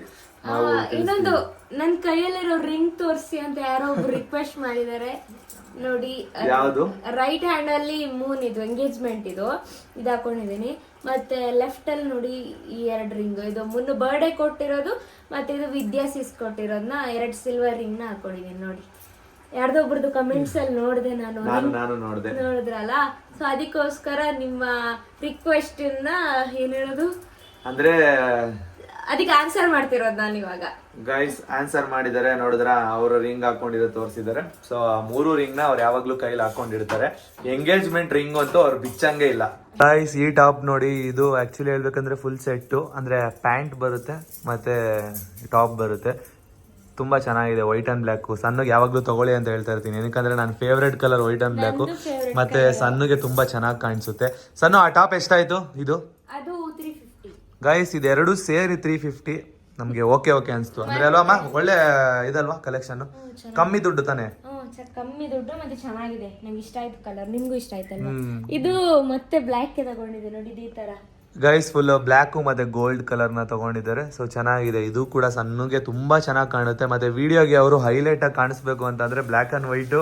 ಇನ್ನೊಂದು ನನ್ ಕೈಯಲ್ಲಿರೋ ರಿಂಗ್ ತೋರಿಸಿ ಅಂತ ಯಾರೋ ಒಬ್ರು ರಿಕ್ವೆಸ್ಟ್ ಮಾಡಿದ್ದಾರೆ ನೋಡಿ. ಯಾವ್ದು? ರೈಟ್ ಹ್ಯಾಂಡ್ ಅಲ್ಲಿ ಮೂನ್ ಇದು ಎಂಗೇಜ್ಮೆಂಟ್ ಇದು ಹಾಕೊಂಡಿದೀನಿ. ಮತ್ತೆ ಲೆಫ್ಟ್ ಅಲ್ಲಿ ನೋಡಿ ಈ 2 ರಿಂಗ್, ಇದು ಮುನ್ನು ಬರ್ಡೇ ಕೊಟ್ಟಿರೋದು, ಮತ್ತೆ ಇದು ವಿದ್ಯಾಸಿಸ್ ಕೊಟ್ಟಿರೋದನ್ನ 2 ಸಿಲ್ವರ್ ರಿಂಗ್ ನ ಹಾಕೊಂಡಿದೀನಿ ನೋಡಿ. ಯಾರ್ದೊಬ್ರದ್ದು ಕಮೆಂಟ್ಸ್ ಅಲ್ಲಿ ನೋಡಿದೆ ನಾನು ನೋಡಿದೆ, ನೋಡಿದ್ರಲ್ಲ. ಸೊ ಅದಕ್ಕೋಸ್ಕರ ನಿಮ್ಮ ರಿಕ್ವೆಸ್ಟ್ ಏನ್ ಹೇಳೋದು ಅಂದ್ರೆ ಅದಕ್ಕೆ ಆನ್ಸರ್ ಮಾಡ್ತಿರೋದು ನಾನು ಇವಾಗ. ಗೈಸ್ ಆನ್ಸರ್ ಮಾಡಿದ್ದಾರೆ ನೋಡಿದ್ರ, ಅವರು ರಿಂಗ್ ಹಾಕೊಂಡಿರೋ ತೋರಿಸಿದ್ದಾರೆ. ಸೊ ಆ 3 ರಿಂಗ್ ನ ಅವ್ರು ಯಾವಾಗ್ಲೂ ಕೈಲಿ ಹಾಕೊಂಡಿರ್ತಾರೆ. ಎಂಗೇಜ್ಮೆಂಟ್ ರಿಂಗ್ ಅಂತೂ ಅವ್ರು ಬಿಚ್ಚಂಗೆ ಇಲ್ಲ. ಗೈಸ್ ಈ ಟಾಪ್ ನೋಡಿ, ಇದು ಆಕ್ಚುಲಿ ಹೇಳ್ಬೇಕಂದ್ರೆ ಫುಲ್ ಸೆಟ್. ಅಂದ್ರೆ ಪ್ಯಾಂಟ್ ಬರುತ್ತೆ ಮತ್ತೆ ಟಾಪ್ ಬರುತ್ತೆ. ತುಂಬಾ ಚೆನ್ನಾಗಿದೆ, ವೈಟ್ ಅಂಡ್ ಬ್ಲ್ಯಾಕ್. ಸಣ್ಣಗೆ ಯಾವಾಗ್ಲೂ ತಗೊಳ್ಳಿ ಅಂತ ಹೇಳ್ತಾ ಇರ್ತೀನಿ, ಯಾಕಂದ್ರೆ ನನ್ನ favourite colour white and black. ಮತ್ತೆ ಸಣ್ಣಗೆ ತುಂಬಾ ಚೆನ್ನಾಗಿ ಕಾಣಿಸುತ್ತೆ. ಸಣ್ಣ ಆ ಟಾಪ್ ಎಷ್ಟಾಯ್ತು? ಇದು ಅದು 350 ಗೈಸ್, ಇದೆರಡು ಸೇರಿ 350 ನಮ್ಗೆ ಓಕೆ ಅನ್ಸ್ತು. ಅಂದ್ರೆ ಅಲ್ವಾ ಅಮ್ಮ, ಒಳ್ಳೆ ಇದಲ್ವಾ ಕಲೆಕ್ಷನ್, ಕಮ್ಮಿ ದುಡ್ಡು ತಾನೆ? ಕಮ್ಮಿ ದುಡ್ಡು ಮತ್ತೆ ಚೆನ್ನಾಗಿದೆ. ನಂಗೆ ಇಷ್ಟ ಆಯ್ತು ಕಲರ್, ನಿಮ್ಗೂ ಇಷ್ಟ ಆಯ್ತಲ್ವಾ? ಇದು ಮತ್ತೆ ಬ್ಲ್ಯಾಕ್ ತಗೊಂಡಿದೆ ನೋಡಿ, ಈ ತರ ಗೈಸ್ ಫುಲ್ ಬ್ಲ್ಯಾಕ್ ಮತ್ತೆ ಗೋಲ್ಡ್ ಕಲರ್ ನ ತಗೊಂಡಿದ್ದಾರೆ. ಸೊ ಚೆನ್ನಾಗಿದೆ, ಇದು ಕೂಡ ಸಣ್ಣಗೆ ತುಂಬಾ ಚೆನ್ನಾಗಿ ಕಾಣುತ್ತೆ. ಮತ್ತೆ ವಿಡಿಯೋಗೆ ಅವರು ಹೈಲೈಟ್ ಆಗಿ ಕಾಣಿಸ್ಬೇಕು ಅಂತಂದ್ರೆ ಬ್ಲ್ಯಾಕ್ ಅಂಡ್ ವೈಟ್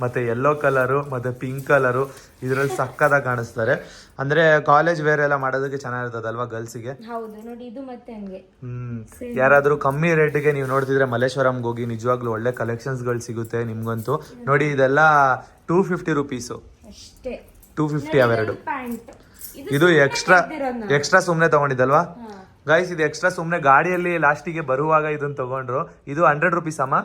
ಮತ್ತೆ ಯೆಲ್ಲೋ ಕಲರು ಮತ್ತೆ ಪಿಂಕ್ ಕಲರು ಇದ್ರಲ್ಲಿ ಸಕ್ಕದಾಗಿ ಕಾಣಿಸ್ತಾರೆ. ಅಂದ್ರೆ ಕಾಲೇಜ್ ವೇರ್ ಎಲ್ಲ ಮಾಡೋದಕ್ಕೆ ಚೆನ್ನಾಗಿರ್ತದಲ್ವಾ ಗರ್ಲ್ಸಿಗೆ. ಹೌದು ನೋಡಿ, ಇದು ಮತ್ತೆ ಹಂಗೆ. ಯಾರಾದ್ರೂ ಕಮ್ಮಿ ರೇಟಿಗೆ ನೀವು ನೋಡ್ತಿದ್ರೆ ಮಲ್ಲೇಶ್ವರಂಗೆ ಹೋಗಿ, ನಿಜವಾಗ್ಲೂ ಒಳ್ಳೆ ಕಲೆಕ್ಷನ್ಸ್ ಗಳು ಸಿಗುತ್ತೆ ನಿಮ್ಗಂತೂ. ನೋಡಿ ಇದೆಲ್ಲ 250 ರುಪೀಸ್ ಅಷ್ಟೇ, 250 ಅವೆರಡು. ಪ್ಯಾಂಟ್ ಇದು ಎಕ್ಸ್ಟ್ರಾ ಸುಮ್ನೆ ತಗೊಂಡಿದ್ದಲ್ವಾ ಗೈಸ್? ಇದು ಎಕ್ಸ್ಟ್ರಾ ಸುಮ್ನೆ ಗಾಡಿಯಲ್ಲಿ ಲಾಸ್ಟಿಗೆ ಬರುವಾಗ ಇದನ್ನ ತಗೊಂಡ್ರು. ಇದು 100 ರುಪೀಸ್ ಅಮ್ಮ.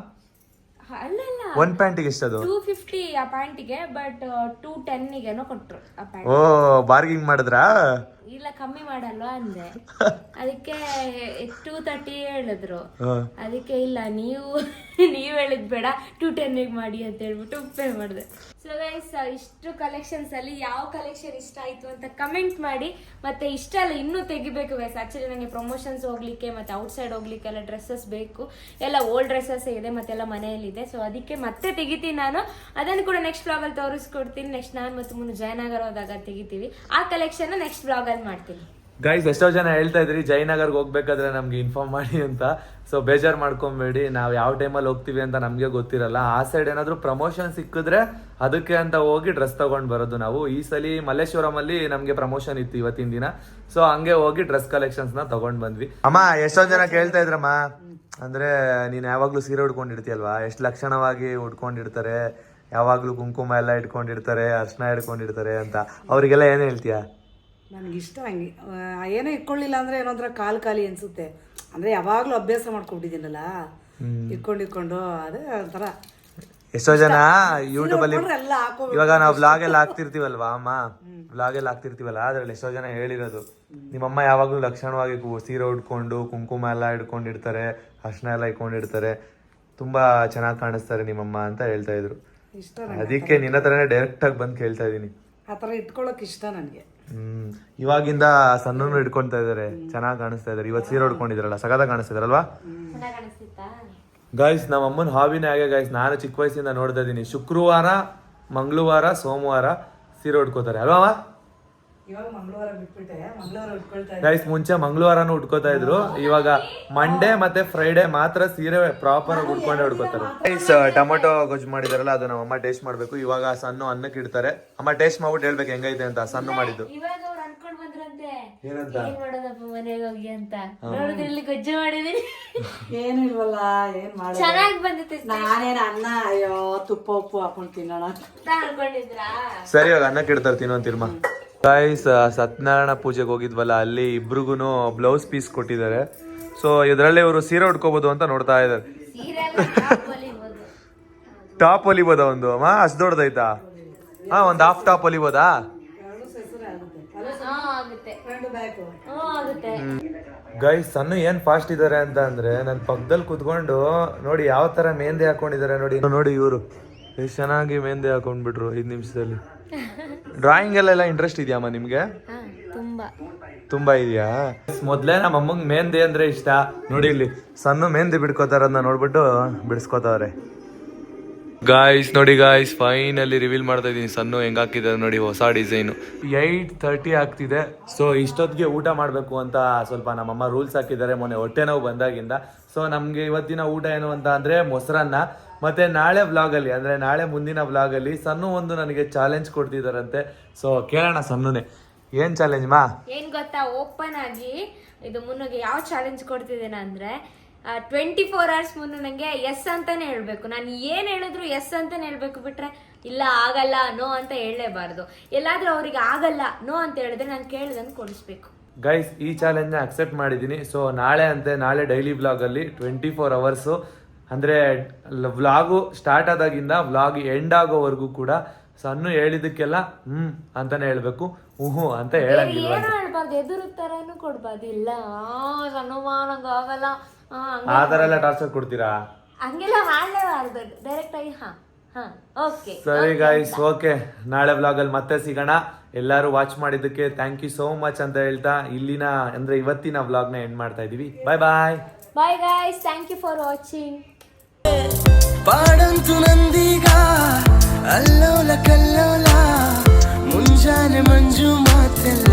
ಒಂದ್ ಪ್ಯಾಂಟಿಗೆ ಎಷ್ಟದು? 250 ಆ ಪ್ಯಾಂಟಿಗೆ, ಬಟ್ 210 ಕೊಟ್ರು ಆ ಪ್ಯಾಂಟ್. ಓ ಬಾರ್ಗಿಂಗ್ ಮಾಡಿದ್ರಾ? ಇಲ್ಲ ಕಮ್ಮಿ ಮಾಡಲ್ವಾ ಅಂದೆ, ಅದಕ್ಕೆ 230 ಹೇಳಿದ್ರು. ಅದಕ್ಕೆ ಇಲ್ಲ ನೀವ್ ಹೇಳಿದ್ ಬೇಡ 210 ಮಾಡಿ ಅಂತ ಹೇಳ್ಬಿಟ್ಟು ಪೇ ಮಾಡಿದೆ. ಸೊ ಗೈಸ್ ಇಷ್ಟು ಕಲೆಕ್ಷನ್ಸ್ ಅಲ್ಲಿ ಯಾವ ಕಲೆಕ್ಷನ್ ಇಷ್ಟ ಆಯ್ತು ಅಂತ ಕಮೆಂಟ್ ಮಾಡಿ. ಮತ್ತೆ ಇಷ್ಟ ಅಲ್ಲ ಇನ್ನೂ ತೆಗಿಬೇಕು ಗೈಸ್. ಆಕ್ಚುಲಿ ನನಗೆ ಪ್ರಮೋಷನ್ಸ್ ಹೋಗ್ಲಿಕ್ಕೆ ಮತ್ತೆ ಔಟ್ಸೈಡ್ ಹೋಗ್ಲಿಕ್ಕೆ ಎಲ್ಲ ಡ್ರೆಸ್ಸಸ್ ಬೇಕು. ಎಲ್ಲ ಓಲ್ಡ್ ಡ್ರೆಸ್ಸಸ್ ಇದೆ, ಮತ್ತೆಲ್ಲ ಮನೆಯಲ್ಲಿದೆ. ಸೊ ಅದಕ್ಕೆ ಮತ್ತೆ ತೆಗಿತೀನಿ ನಾನು. ಅದನ್ನು ಕೂಡ ನೆಕ್ಸ್ಟ್ ಬ್ಲಾಗ್ ಅಲ್ಲಿ ತೋರಿಸ್ಕೊಡ್ತೀನಿ. ನೆಕ್ಸ್ಟ್ ನಾನು ಮತ್ತು ಮುನ್ನು ಜಯನಗರ ಹೋದಾಗ ತೆಗಿತೀವಿ. ಆ ಕಲೆಕ್ಷನ್ ನೆಕ್ಸ್ಟ್ ಬ್ಲಾಗ್ ಅಲ್ಲಿ ಮಾಡ್ತೀನಿ. ಗೈಸ್ ಎಷ್ಟೋ ಜನ ಹೇಳ್ತಾ ಇದ್ರಿ ಜಯನಗರ್ಗೆ ಹೋಗ್ಬೇಕಾದ್ರೆ ನಮ್ಗೆ ಇನ್ಫಾರ್ಮ್ ಮಾಡಿ ಅಂತ. ಸೊ ಬೇಜಾರ್ ಮಾಡ್ಕೊಂಬೇಡಿ, ನಾವು ಯಾವ ಟೈಮಲ್ಲಿ ಹೋಗ್ತೀವಿ ಅಂತ ನಮ್ಗೆ ಗೊತ್ತಿರಲ್ಲ. ಆ ಸೈಡ್ ಏನಾದ್ರು ಪ್ರಮೋಷನ್ ಸಿಕ್ಕಿದ್ರೆ ಅದಕ್ಕೆ ಅಂತ ಹೋಗಿ ಡ್ರೆಸ್ ತಗೊಂಡ್ ಬರೋದು ನಾವು. ಈ ಸಲ ಮಲ್ಲೇಶ್ವರಂ ಅಲ್ಲಿ ನಮ್ಗೆ ಪ್ರಮೋಷನ್ ಇತ್ತು ಇವತ್ತಿನ ದಿನ. ಸೊ ಹಂಗೆ ಹೋಗಿ ಡ್ರೆಸ್ ಕಲೆಕ್ಷನ್ಸ್ ನ ತಗೊಂಡ್ ಬಂದ್ವಿ. ಅಮ್ಮ ಎಷ್ಟೋ ಜನ ಕೇಳ್ತಾ ಇದ್ರಮ್ಮ, ಅಂದ್ರೆ ನೀನ್ ಯಾವಾಗ್ಲೂ ಸೀರೆ ಉಟ್ಕೊಂಡಿರ್ತೀಯಲ್ವಾ, ಎಷ್ಟು ಲಕ್ಷಣವಾಗಿ ಉಟ್ಕೊಂಡಿರ್ತಾರೆ, ಯಾವಾಗ್ಲೂ ಕುಂಕುಮ ಎಲ್ಲ ಇಟ್ಕೊಂಡಿರ್ತಾರೆ, ಅರ್ಶನ ಇಟ್ಕೊಂಡಿರ್ತಾರೆ ಅಂತ, ಅವ್ರಿಗೆಲ್ಲ ಏನ್ ಹೇಳ್ತೀಯಾ? ನನಗಿಷ್ಟ ಹಂಗೆ ಏನೋ ಇಟ್ಕೊಳ್ಳಿಲ್ಲ ಅಂದ್ರೆ ಏನೊಂಥರ ಖಾಲಿ ಅನ್ಸುತ್ತೆ. ಅಂದ್ರೆ ಯಾವಾಗ್ಲೂ ಅಭ್ಯಾಸ ಮಾಡ್ಕೊಂಡಿದ್ದೀನಲ್ಲ, ಇಟ್ಕೊಂಡು ಅದೇ ಒಂಥರ. ಎಷ್ಟೋ ಜನ ಯೂಟ್ಯೂಬ್ ಅಲ್ಲಿ ಇವಾಗ ನಾವು ಬ್ಲಾಗ್ ಎಲ್ಲ ಹಾಕ್ತಿರ್ತೀವಲ್ವಾ ಅಮ್ಮ, ಬ್ಲಾಗ್ ಎಲ್ಲ ಹಾಕ್ತಿರ್ತೀವಲ್ಲ, ಅದ್ರಲ್ಲಿ ಎಷ್ಟೋ ಜನ ಹೇಳಿರೋದು ನಿಮ್ಮಮ್ಮ ಯಾವಾಗ್ಲೂ ಲಕ್ಷಣವಾಗಿ ಸೀರೆ ಉಟ್ಕೊಂಡು ಕುಂಕುಮ ಎಲ್ಲ ಇಟ್ಕೊಂಡಿರ್ತಾರೆ, ಅರ್ಶನ ಎಲ್ಲ ಇಟ್ಕೊಂಡಿರ್ತಾರೆ, ತುಂಬಾ ಚೆನ್ನಾಗಿ ಕಾಣಿಸ್ತಾರೆ ನಿಮ್ಮಮ್ಮ ಅಂತ ಹೇಳ್ತಾ ಇದ್ರು. ಅದಕ್ಕೆ ನಿನ್ನ ಹತ್ರನೇ ಡೈರೆಕ್ಟ್ ಆಗಿ ಬಂದು ಕೇಳ್ತಾ ಇದೀನಿ. ಆತರ ಇಟ್ಕೊಳ್ಳೋಕೆ ಇಷ್ಟ ನನಗೆ. ಇವಾಗಿಂದ ಸಣ್ಣನು ಇಟ್ಕೊಂತಾ ಇದಾರೆ, ಚೆನ್ನಾಗಿ ಕಾಣಿಸ್ತಾ ಇದಾರೆ. ಇವತ್ತು ಸೀರೆ ಉಟ್ಕೊಂಡಿದ್ರಲ್ಲ ಸಗದ ಕಾಣಿಸ್ತಾ ಇದಾರಲ್ವಾ ಗೈಸ್? ನಮ್ಮ ಅಮ್ಮನ ಹಾವಿನೇ ಹಾಗೆ ಗೈಸ್. ನಾನು ಚಿಕ್ಕ ವಯಸ್ಸಿಂದ ನೋಡ್ತಾ ಇದೀನಿ, ಶುಕ್ರವಾರ, ಮಂಗಳವಾರ, ಸೋಮವಾರ ಸೀರೆ ಉಟ್ಕೋತಾರೆ ಅಲ್ವಾ? ಇವಾಗ ಮಂಗಳವಾರ ಬಿಟ್ಬಿಟ್ಟೆ, ಮಂಗಳವಾರ ಉಟ್ಕೊಳ್ತಾ ಇದ್ದೆ. ಗೈಸ್ ಮುಂಚೆ ಮಂಗಳವಾರನೂ ಉಟ್ಕೋತಾ ಇದ್ರು, ಇವಾಗ ಮಂಡೇ ಮತ್ತೆ ಫ್ರೈಡೇ ಮಾತ್ರ ಸೀರೆ ಪ್ರಾಪರ್ ಆಗಿ ಉಟ್ಕೊಂಡೆ ಉಟ್ಕೋತಾರೆ. ಗೈಸ್ ಟೊಮೊಟೊ ಗೊಜ್ಜು ಮಾಡಿದಾರಲ್ಲ ಅದು ನಮ್ಮ ಅಮ್ಮ ಟೇಸ್ಟ್ ಮಾಡ್ಬೇಕು. ಇವಾಗ ಸಣ್ಣ ಅನ್ನಕ್ಕೆ ಇಡ್ತಾರೆ. ಅಮ್ಮ ಟೇಸ್ಟ್ ಮಾಡ್ಬಿಟ್ಟು ಹೇಳ್ಬೇಕು ಹೆಂಗೈತೆ ಅಂತ. ಸಣ್ಣ ಮಾಡಿದ್ದು ಇವಾಗ ಅವ್ರು ಅನ್ಕೊಂಡ್ ಬಂದ್ರಂತೆ ಏನಂತ ಏನ್ ಮಾಡೋದಪ್ಪ ಮನೆಗೆ ಹೋಗಿ ಅಂತ. ನೋಡಿದ್ರೆ ಇಲ್ಲಿ ಗೊಜ್ಜು ಮಾಡಿದೀನಿ. ಏನು ಇಲ್ವಲ್ಲ, ಏನ್ ಮಾಡ ಚೆನ್ನಾಗಿ ಬಂದಿತ್ತು ನಾನೇನ ಅನ್ನ ಅಯ್ಯೋ ತುಪ್ಪ ಉಪ್ಪು ಹಾಕೊಂಡು ತಿನ್ನೋಣ ಅಂತ ಅನ್ಕೊಂಡಿದ್ರಾ? ಸರಿ ಇವಾಗ ಅನ್ನಕ್ಕೆ ಇಡ್ತಾರೆ ತಿನ್ನೋಂತಿರ್ಮ. ಗೈಸ್ ಸತ್ಯನಾರಾಯಣ ಪೂಜೆಗೆ ಹೋಗಿದ್ವಲ್ಲ, ಅಲ್ಲಿ ಇಬ್ರಿಗೂ ಬ್ಲೌಸ್ ಪೀಸ್ ಕೊಟ್ಟಿದ್ದಾರೆ. ಸೊ ಇದರಲ್ಲಿ ಇವರು ಸೀರೆ ಉಟ್ಕೋಬಹುದು ಅಂತ ನೋಡ್ತಾ ಇದ್ದಾರೆ. ಸೀರೆ ಎಲ್ಲ top ಹೊಲಿಬೋದು. ಟಾಪ್ ಹೊಲಿಬೋದಾ ಒಂದು ಅಮ್ಮ? ಅಷ್ಟು ದೊಡ್ಡದೈತಾ? ಹಾ, ಒಂದು ಹಾಫ್ ಟಾಪ್ ಹೊಲಿಬೋದಾ? ಆಗುತ್ತೆ. ಬ್ಯಾಕು ಆಗುತ್ತೆ. ಗೈಸ್ ಸಣ್ಣ ಏನ್ ಫಾಸ್ಟ್ ಇದಾರೆ ಅಂತ ಅಂದ್ರೆ, ನನ್ ಪಕ್ಕದಲ್ಲಿ ಕುತ್ಕೊಂಡು ನೋಡಿ ಯಾವ ತರ ಮೆಹಂದಿ ಹಾಕೊಂಡಿದ್ದಾರೆ ನೋಡಿ. ನೋಡಿ ಇವರು ಎಷ್ಟು ಚೆನ್ನಾಗಿ ಮೆಹಂದಿ ಹಾಕೊಂಡ್ಬಿಟ್ರು 5 ನಿಮಿಷದಲ್ಲಿ. ಡ್ರಾಯಿಂಗ್ ಎಲ್ಲ ಇಂಟ್ರೆಸ್ಟ್ ಇದೆಯಮ್ಮ ನಿಮ್ಗೆ? ತುಂಬಾ ಇದೆಯಾ? ಮೊದ್ಲೇ ನಮ್ಮ ಅಮ್ಮಂಗ್ ಮೆಹಂದಿ ಅಂದ್ರೆ ಇಷ್ಟ. ನೋಡಿ ಇಲ್ಲಿ ಸಣ್ಣ ಮೆಹಂದಿ ಬಿಡ್ಕೋತಾರನ್ನ ನೋಡ್ಬಿಟ್ಟು ಬಿಡಿಸ್ಕೋತಾವ್ರೆ. ಗಾಯ್ಸ್ ನೋಡಿ ಗಾಯ್ಸ್, ಫೈನಲಿ ರಿವೀಲ್ ಮಾಡ್ತಾ ಇದೀನಿ ಸಣ್ಣ ಹೆಂಗ್ ಹಾಕಿದ್ದಾರೆ ನೋಡಿ ಹೊಸ ಡಿಸೈನು. 8:30 ಆಗ್ತಿದೆ. ಸೊ ಇಷ್ಟೊತ್ತಿಗೆ ಊಟ ಮಾಡಬೇಕು ಅಂತ ಸ್ವಲ್ಪ ನಮ್ಮಮ್ಮ ರೂಲ್ಸ್ ಹಾಕಿದ್ದಾರೆ ಮೊನ್ನೆ ಹೊಟ್ಟೆ ನೋವು ಬಂದಾಗಿಂದ. ಸೊ ನಮಗೆ ಇವತ್ತಿನ ಊಟ ಏನು ಅಂತ ಅಂದ್ರೆ ಮೊಸರನ್ನ. ಮತ್ತೆ ನಾಳೆ ವ್ಲಾಗಲ್ಲಿ ಅಂದ್ರೆ ನಾಳೆ ಮುಂದಿನ ವ್ಲಾಗಲ್ಲಿ ಸಣ್ಣ ಒಂದು ನನಗೆ ಚಾಲೆಂಜ್ ಕೊಡ್ತಿದಾರಂತೆ. ಸೊ ಕೇಳೋಣ ಸಣ್ಣನೆ ಏನ್ ಚಾಲೆಂಜ್ ಮಾ? ಏನ್ ಗೊತ್ತಾ, ಓಪನ್ ಆಗಿ ಇದು ಮುನ್ನುಗೆ ಯಾವ ಚಾಲೆಂಜ್ ಕೊಡ್ತಿದ್ದೇನೆ ಅಂದ್ರೆ 24 hours ಮುನ್ನು ನಂಗೆ ಎಸ್ ಅಂತಾನೆ ಹೇಳ್ಬೇಕು. ನಾನು ಏನ್ ಹೇಳಿದ್ರು ಎಸ್ ಅಂತಾನೆ ಹೇಳ್ಬೇಕು, ಬಿಟ್ರೆ ಇಲ್ಲ ಆಗಲ್ಲ ನೋ ಅಂತ ಹೇಳಲೇಬಾರ್ದು. ಎಲ್ಲಾದ್ರೂ ಅವ್ರಿಗೆ ಆಗಲ್ಲ ನೋ ಅಂತ ಹೇಳಿದ್ರೆ ನಾನು ಕೇಳಿದನ್ನು ಕೊಡಿಸ್ಬೇಕು. ಗೈಸ್ ಈ ಚಾಲೆಂಜ್ನ ಅಕ್ಸೆಪ್ಟ್ ಮಾಡಿದ್ದೀನಿ. ಸೊ ನಾಳೆ ಡೈಲಿ ವ್ಲಾಗಲ್ಲಿ 24 hours ಅಂದರೆ ವ್ಲಾಗು ಸ್ಟಾರ್ಟ್ ಆದಾಗಿಂದ ವ್ಲಾಗ್ ಎಂಡ್ ಆಗೋವರೆಗೂ ಕೂಡ ಸಣ್ಣ ಹೇಳಿದಕ್ಕೆಲ್ಲ ಅಂತಾನೆ ಹೇಳ್ಬೇಕು, ಹ್ಞೂ ಅಂತ ಹೇಳಂಗಿಲ್ಲ. ಏನೋ ಹೇಳ್ಬಾರ್ದು, ಎದುರು ತರನು ಕೊಡ್ಬಾರ್ದು. ಇಲ್ಲ ಸಣ್ಣ ನಂಗೆ ಆಗಲ್ಲ ಆ ಥರ ಎಲ್ಲ ಟಾರ್ಚರ್ ಕೊಡ್ತೀರಾ? ಹಂಗೆಲ್ಲ ಮಾಡಲೇಬಾರ್ದು, ಡೈರೆಕ್ಟ್ ಆಗಿ ಓಕೆ. ಸರಿ ಗೈಸ್, ಓಕೆ, ನಾಳೆ ವ್ಲಾಗಲ್ಲಿ ಮತ್ತೆ ಸಿಗೋಣ. ಎಲ್ಲರೂ ವಾಚ್ ಮಾಡಿದ್ದಕ್ಕೆ ಥ್ಯಾಂಕ್ ಯು ಸೋ ಮಚ್ ಅಂತ ಹೇಳ್ತಾ ಇಲ್ಲಿನ ಅಂದ್ರೆ ಇವತ್ತಿನ ವ್ಲಾಗ್ನ ಎಂಡ್ ಮಾಡ್ತಾ ಇದೀವಿ. Bye bye bye guys, thank you for watching. ಪಾಡಂತು ನಂದೀಗ ಅಲ್ಲೋಲ ಕಲ್ಲೋಲ ಮುಂಜಾನೆ ಮಂಜು ಮಾತೆಲ್ಲ